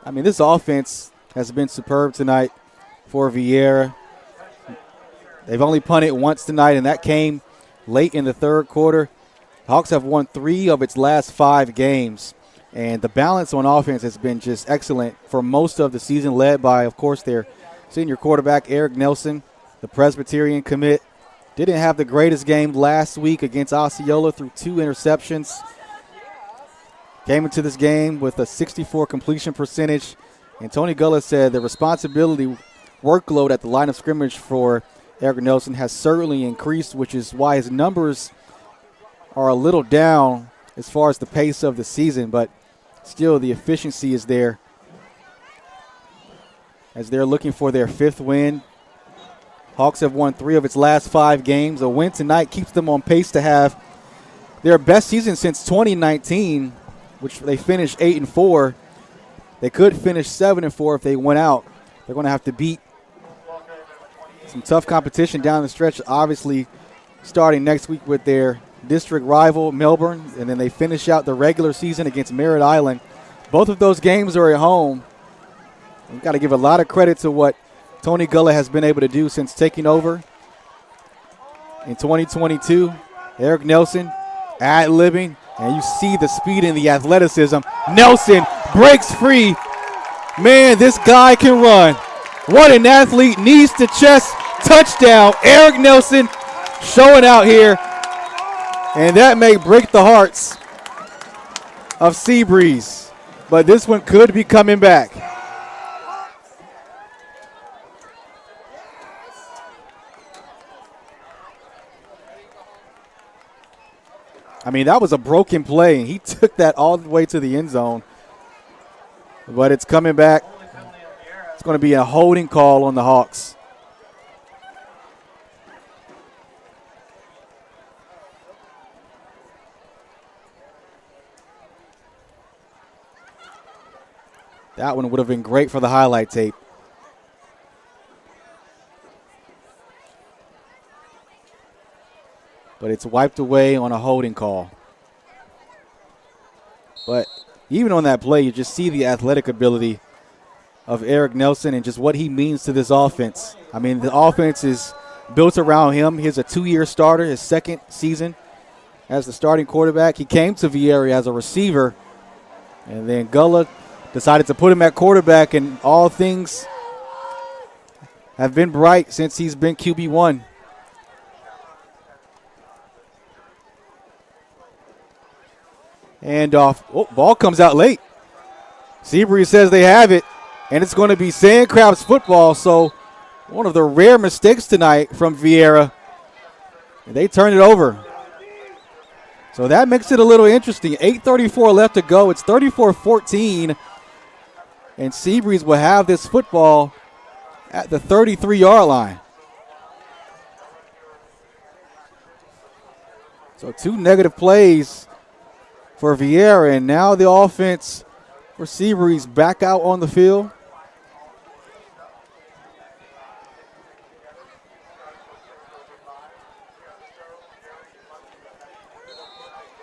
Speaker 16: I mean, this offense has been superb tonight for Viera. They've only punted once tonight, and that came late in the third quarter. Hawks have won 3 of its last 5 games, and the balance on offense has been just excellent for most of the season, led by, of course, their senior quarterback, Eric Nelson, the Presbyterian commit. Didn't have the greatest game last week against Osceola through 2 interceptions. Came into this game with a 64 completion percentage, and Tony Gullis said the responsibility workload at the line of scrimmage for Eric Nelson has certainly increased, which is why his numbers are a little down as far as the pace of the season, but still the efficiency is there as they're looking for their 5th win. Hawks have won 3 of its last 5 games. A win tonight keeps them on pace to have their best season since 2019, which they finished 8-4. They could finish 7-4 if they went out. They're going to have to beat some tough competition down the stretch, obviously starting next week with their district rival, Melbourne, and then they finish out the regular season against Merritt Island. Both of those games are at home. We've got to give a lot of credit to what Tony Gullah has been able to do since taking over in 2022. Eric Nelson ad-libbing, and you see the speed and the athleticism. Nelson breaks free. Man, this guy can run. What an athlete, knees to chest, touchdown. Eric Nelson showing out here. And that may break the hearts of Seabreeze. But this one could be coming back. I mean, that was a broken play, and he took that all the way to the end zone. But it's coming back. It's going to be a holding call on the Hawks. That one would have been great for the highlight tape. But it's wiped away on a holding call. But even on that play, you just see the athletic ability of Eric Nelson and just what he means to this offense. I mean, the offense is built around him. He's a 2-year starter, his 2nd season as the starting quarterback. He came to Viera as a receiver, and then Gullah decided to put him at quarterback, and all things have been bright since he's been QB1. And ball comes out late. Seabreeze says they have it, and it's going to be Sandcrabs football. So one of the rare mistakes tonight from Viera. And they turn it over. So that makes it a little interesting. 8:34 left to go. It's 34-14. And Seabreeze will have this football at the 33-yard line. So 2 negative plays for Viera, and now the offense for Seabreeze back out on the field.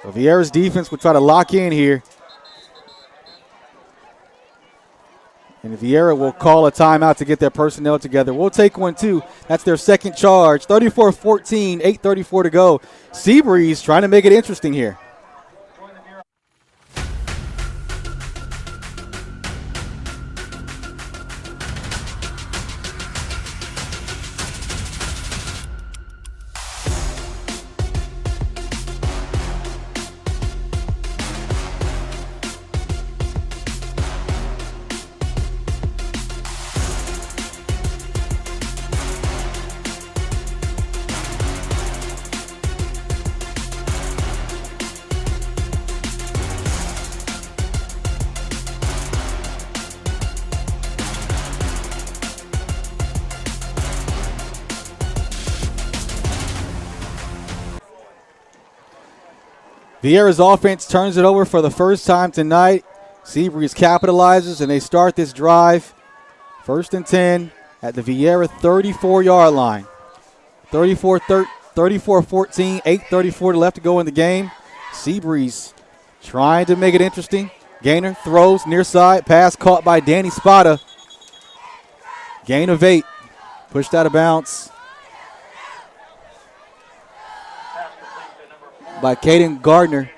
Speaker 16: So Viera's defense will try to lock in here. And Viera will call a timeout to get their personnel together. We'll take one too. That's their 2nd charge. 34-14, 8:34 to go. Seabreeze trying to make it interesting here. Viera's offense turns it over for the first time tonight. Seabreeze capitalizes, and they start this drive. 1st and 10 at the Viera 34-yard line. 34-14, 8:34 left to go in the game. Seabreeze trying to make it interesting. Gainer throws near side. Pass caught by Danny Spada. Gain of 8. Pushed out of bounds by Caden Gardner.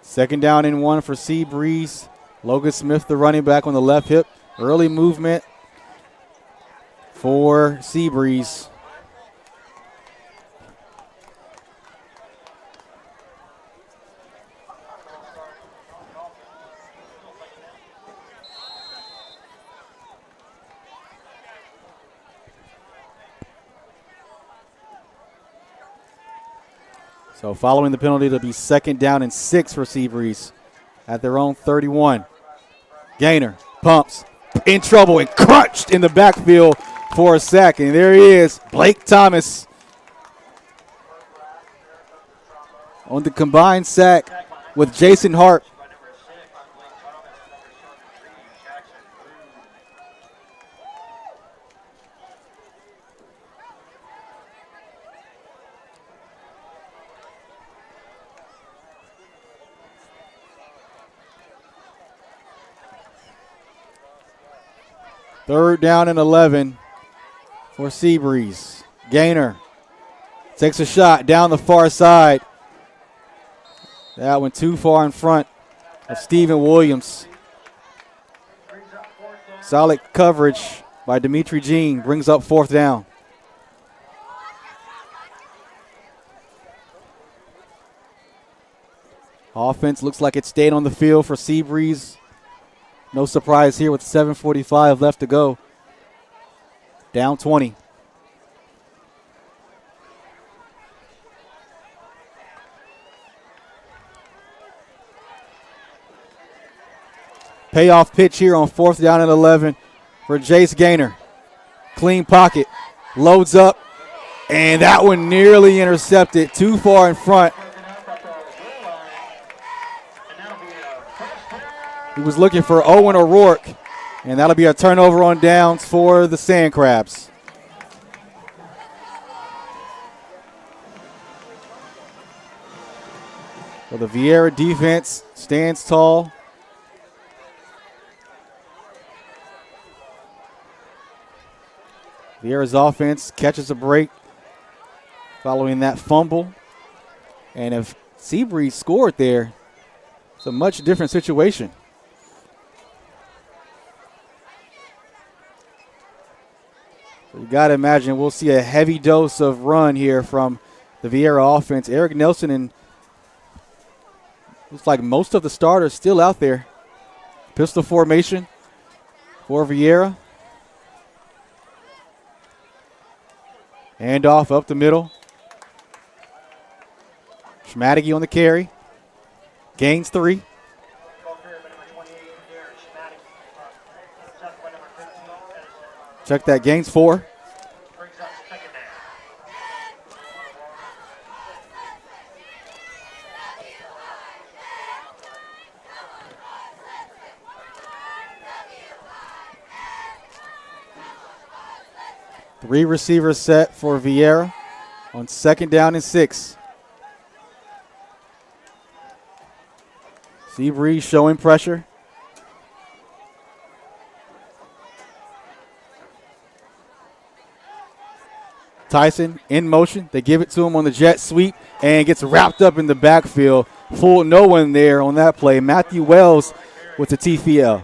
Speaker 16: Second down and 1 for Seabreeze. Logan Smith, the running back, on the left hip. Early movement for Seabreeze. So following the penalty, it'll be second down and 6 for Seabreeze at their own 31. Gainer pumps, in trouble, and crunched in the backfield for a sack. And there he is, Blake Thomas, on the combined sack with Jason Hart. Third down and 11 for Seabreeze. Gainer takes a shot down the far side. That one too far in front of Stephen Williams. Solid coverage by Dimitri Jean brings up fourth down. Offense looks like it stayed on the field for Seabreeze. No surprise here with 7:45 left to go. Down 20. Payoff pitch here on fourth down and 11 for Jace Gainer. Clean pocket, loads up, and that one nearly intercepted, too far in front. He was looking for Owen O'Rourke, and that'll be a turnover on downs for the Sandcrabs. Well, the Viera defense stands tall. Viera's offense catches a break following that fumble. And if Seabreeze scored there, it's a much different situation. So you got to imagine we'll see a heavy dose of run here from the Viera offense. Eric Nelson and looks like most of the starters still out there. Pistol formation for Viera. Handoff up the middle. Schmadigi on the carry. Gains 3. Check that, gains 4. Three receivers set for Viera on second down and 6. Seabreeze showing pressure. Tyson in motion. They give it to him on the jet sweep and gets wrapped up in the backfield. Fooled no one there on that play. Matthew Wells with the TFL.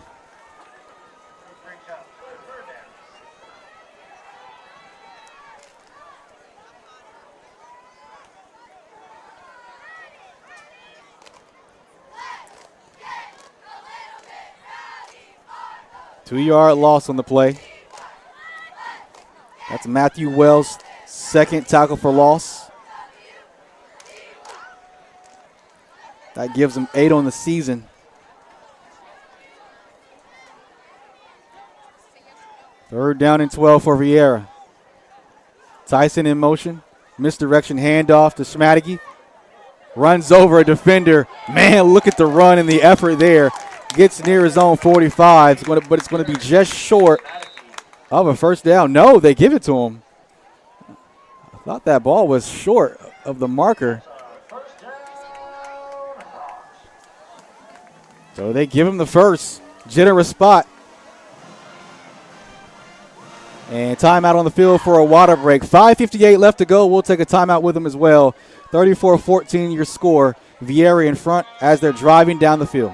Speaker 16: Two-yard loss on the play. That's Matthew Wells' second tackle for loss. That gives him 8 on the season. Third down and 12 for Viera. Tyson in motion. Misdirection handoff to Schmadigi. Runs over a defender. Man, look at the run and the effort there. Gets near his own 45, but it's going to be just short of a first down. No, they give it to him. I thought that ball was short of the marker. So they give him the first. Generous spot. And timeout on the field for a water break. 5:58 left to go. We'll take a timeout with them as well. 34-14 your score. Viera in front as they're driving down the field.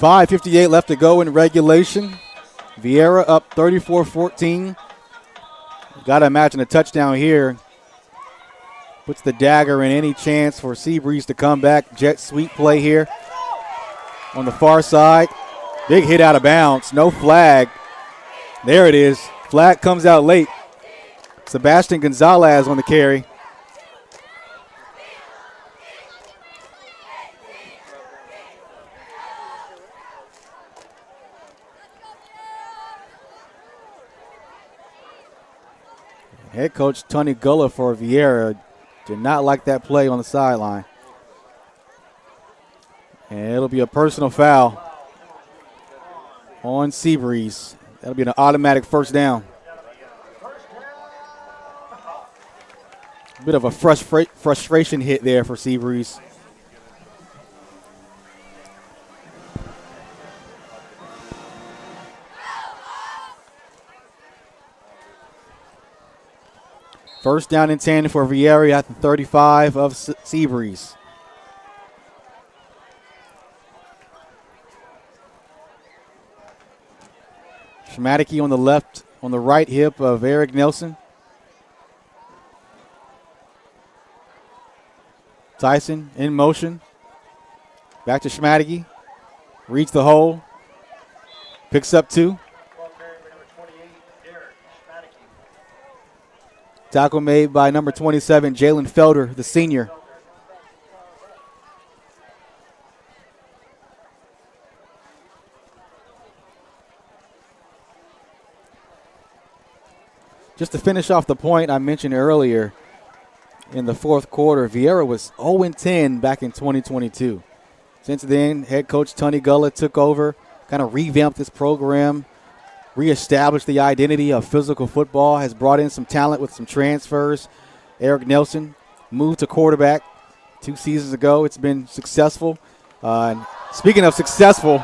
Speaker 16: .58 left to go in regulation. Viera up 34-14. Got to imagine a touchdown here puts the dagger in any chance for Seabreeze to come back. Jet sweep play here on the far side. Big hit out of bounds. No flag. There it is. Flag comes out late. Sebastian Gonzalez on the carry. Head coach Tony Gullah for Viera did not like that play on the sideline. And it'll be a personal foul on Seabreeze. That'll be an automatic first down. A bit of a frustration hit there for Seabreeze. First down and 10 for Viera at the 35 of Seabreeze. Schmadicke on the left, on the right hip of Eric Nelson. Tyson in motion. Back to Schmadicke. Reads the hole. Picks up 2. Tackle made by number 27, Jalen Felder, the senior. Just to finish off the point I mentioned earlier, in the fourth quarter, Viera was 0-10 back in 2022. Since then, head coach Tony Gullah took over, kind of revamped this program, reestablished the identity of physical football, has brought in some talent with some transfers. Eric Nelson moved to quarterback 2 seasons ago. It's been successful. And speaking of successful,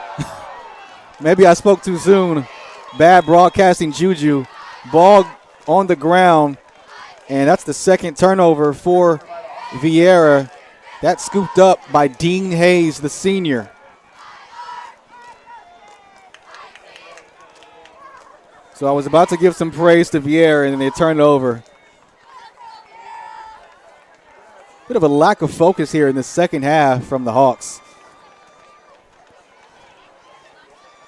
Speaker 16: maybe I spoke too soon. Bad broadcasting juju. Ball on the ground, and that's the second turnover for Viera. That's scooped up by Dean Hayes, the senior. So I was about to give some praise to Viera, and then they turned it over. Bit of a lack of focus here in the second half from the Hawks.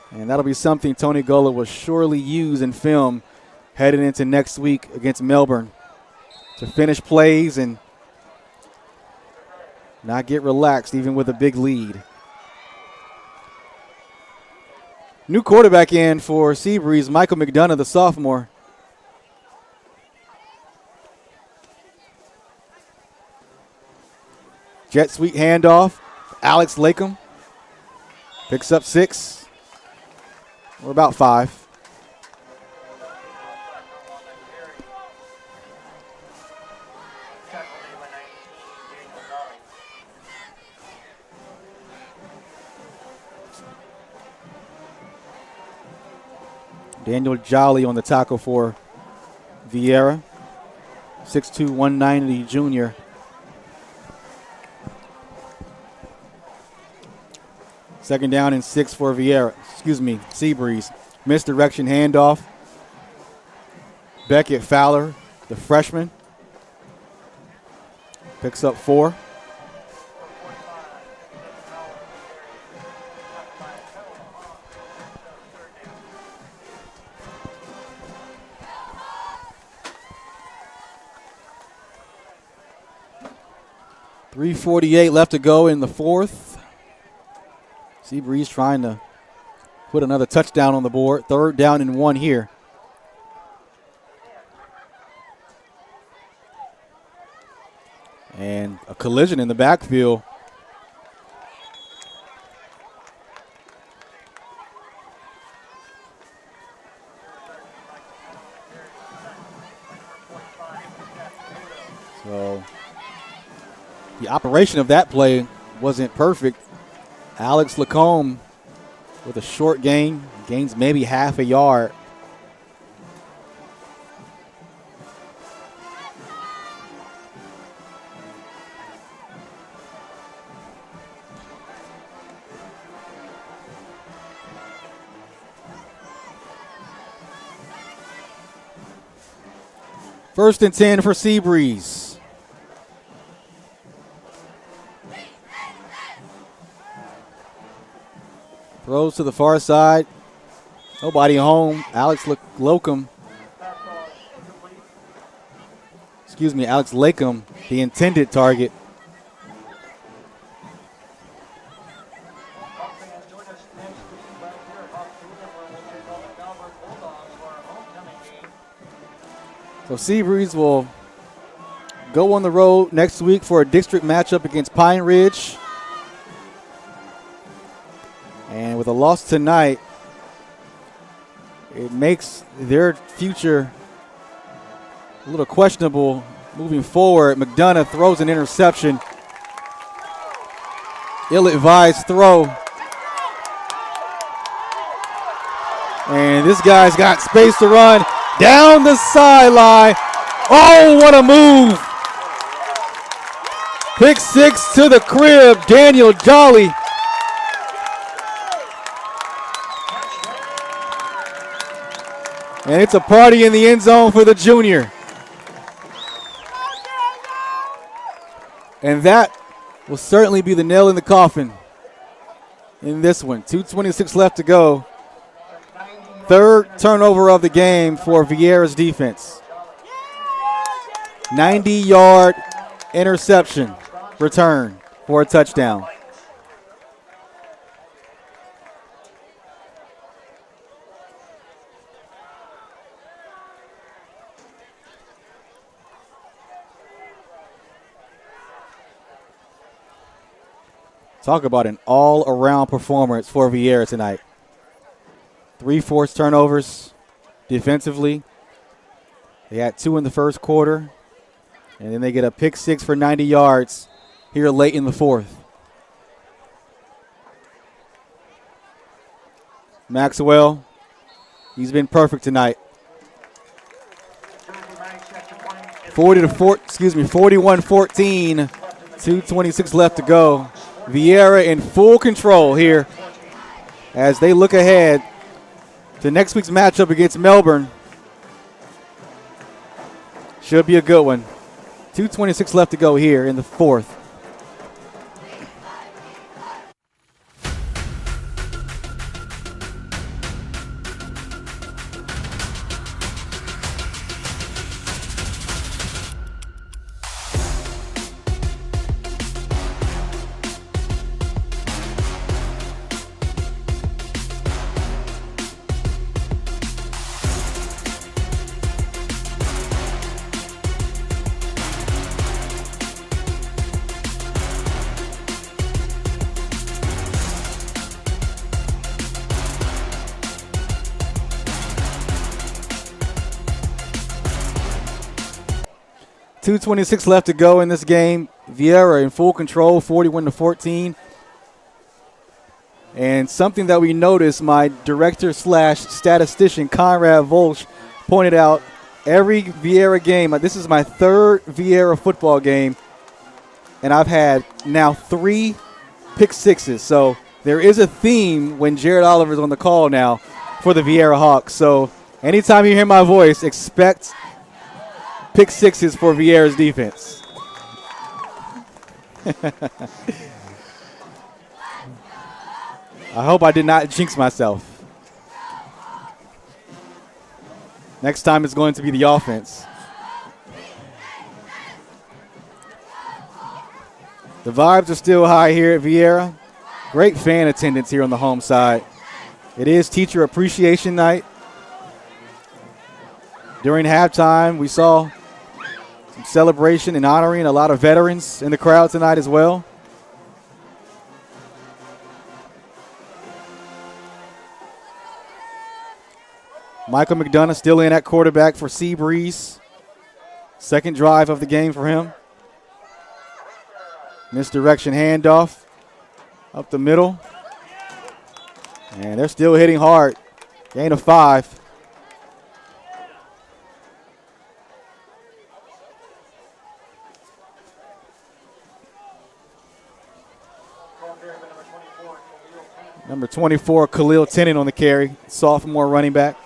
Speaker 16: And that'll be something Tony Gullah will surely use in film heading into next week against Melbourne, to finish plays and not get relaxed even with a big lead. New quarterback in for Seabreeze, Michael McDonough, the sophomore. Jet sweep handoff. Alex Lakem picks up 6. We're about 5. Daniel Jolly on the tackle for Viera. 6'2", 190 junior. Second down and 6 for Seabreeze. Misdirection handoff. Beckett Fowler, the freshman. Picks up 4. .348 left to go in the 4th. Seabreeze trying to put another touchdown on the board. 3rd down and 1 here. And a collision in the backfield. So the operation of that play wasn't perfect. Alex Lacombe with a short gain, gains maybe half a yard. First and 10 for Seabreeze. Throws to the far side. Nobody home. Alex Lacombe, the intended target. So Seabreeze will go on the road next week for a district matchup against Pine Ridge. And with a loss tonight, it makes their future a little questionable moving forward. McDonough throws an interception. Ill-advised throw. And this guy's got space to run down the sideline. Oh, what a move. Pick 6 to the crib, Daniel Jolly. And it's a party in the end zone for the junior. And that will certainly be the nail in the coffin in this one. 2:26 left to go. 3rd turnover of the game for Viera's defense. 90-yard interception return for a touchdown. Talk about an all-around performance for Viera tonight. 3 forced turnovers defensively. They had 2 in the first quarter, and then they get a pick 6 for 90 yards here late in the 4th. Maxwell, he's been perfect tonight. 41-14, 2:26 left to go. Viera in full control here as they look ahead to next week's matchup against Melbourne. Should be a good one. 2:26 left to go here in the 4th. .226 left to go in this game. Viera in full control, 41-14. And something that we noticed, my director/statistician Conrad Volsch pointed out, every Viera game, this is my 3rd Viera football game, and I've had now 3 pick 6s. So there is a theme when Jared Oliver's on the call now for the Viera Hawks. So anytime you hear my voice, expect pick 6s for Viera's defense. I hope I did not jinx myself. Next time it's going to be the offense. The vibes are still high here at Viera. Great fan attendance here on the home side. It is Teacher Appreciation Night. During halftime, we saw some celebration and honoring a lot of veterans in the crowd tonight as well. Michael McDonough still in at quarterback for Seabreeze. Second drive of the game for him. Misdirection handoff up the middle. And they're still hitting hard. Gain of 5. Number 24, Khalil Tennant on the carry, sophomore running back.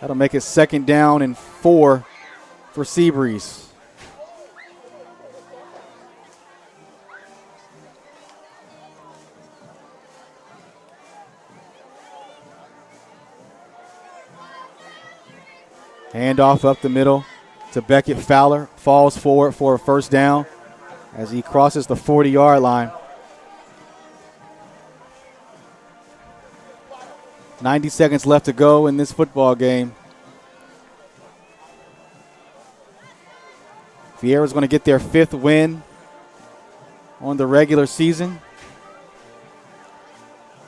Speaker 16: That'll make it 2nd down and 4 for Seabreeze. Handoff up the middle to Beckett. Fowler falls forward for a 1st down as he crosses the 40-yard line. 90 seconds left to go in this football game. Viera's going to get their 5th win on the regular season.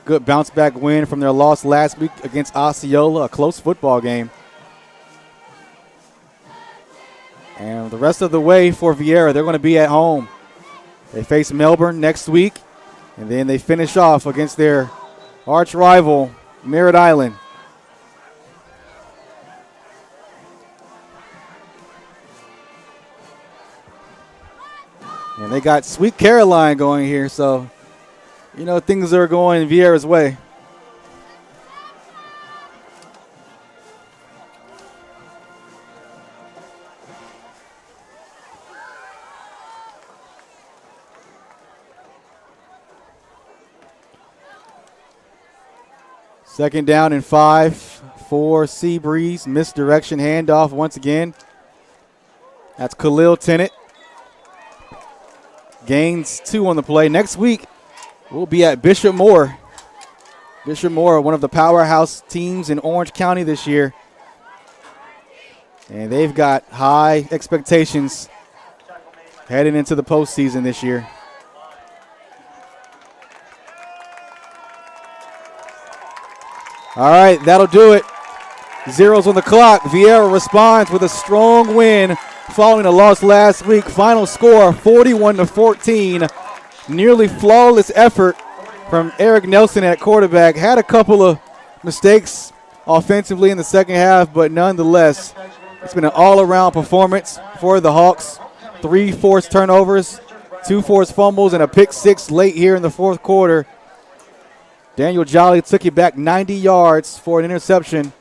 Speaker 16: Good bounce-back win from their loss last week against Osceola, a close football game. And the rest of the way for Viera, they're going to be at home. They face Melbourne next week, and then they finish off against their arch rival, Merritt Island. And they got Sweet Caroline going here, so you know things are going Viera's way. Second down and 5 for Seabreeze. Misdirection handoff once again. That's Khalil Tennant. Gains 2 on the play. Next week, we'll be at Bishop Moore. Bishop Moore, one of the powerhouse teams in Orange County this year. And they've got high expectations heading into the postseason this year. All right, that'll do it. Zeros on the clock. Viera responds with a strong win following a loss last week. Final score, 41-14. Nearly flawless effort from Eric Nelson at quarterback. Had a couple of mistakes offensively in the second half, but nonetheless, it's been an all-around performance for the Hawks. 3 forced turnovers, 2 forced fumbles, and a pick 6 late here in the 4th quarter. Daniel Jolly took it back 90 yards for an interception,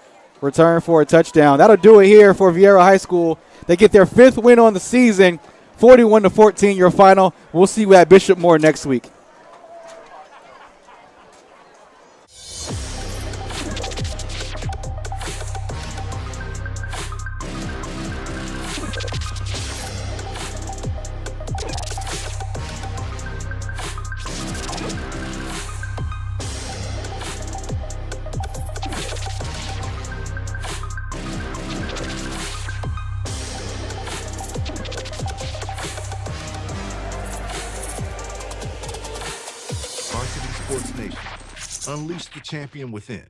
Speaker 16: return for a touchdown. That'll do it here for Viera High School. They get their 5th win on the season, 41-14 your final. We'll see you at Bishop Moore next week.
Speaker 11: Varsity Sports Nation. Unleash the champion within.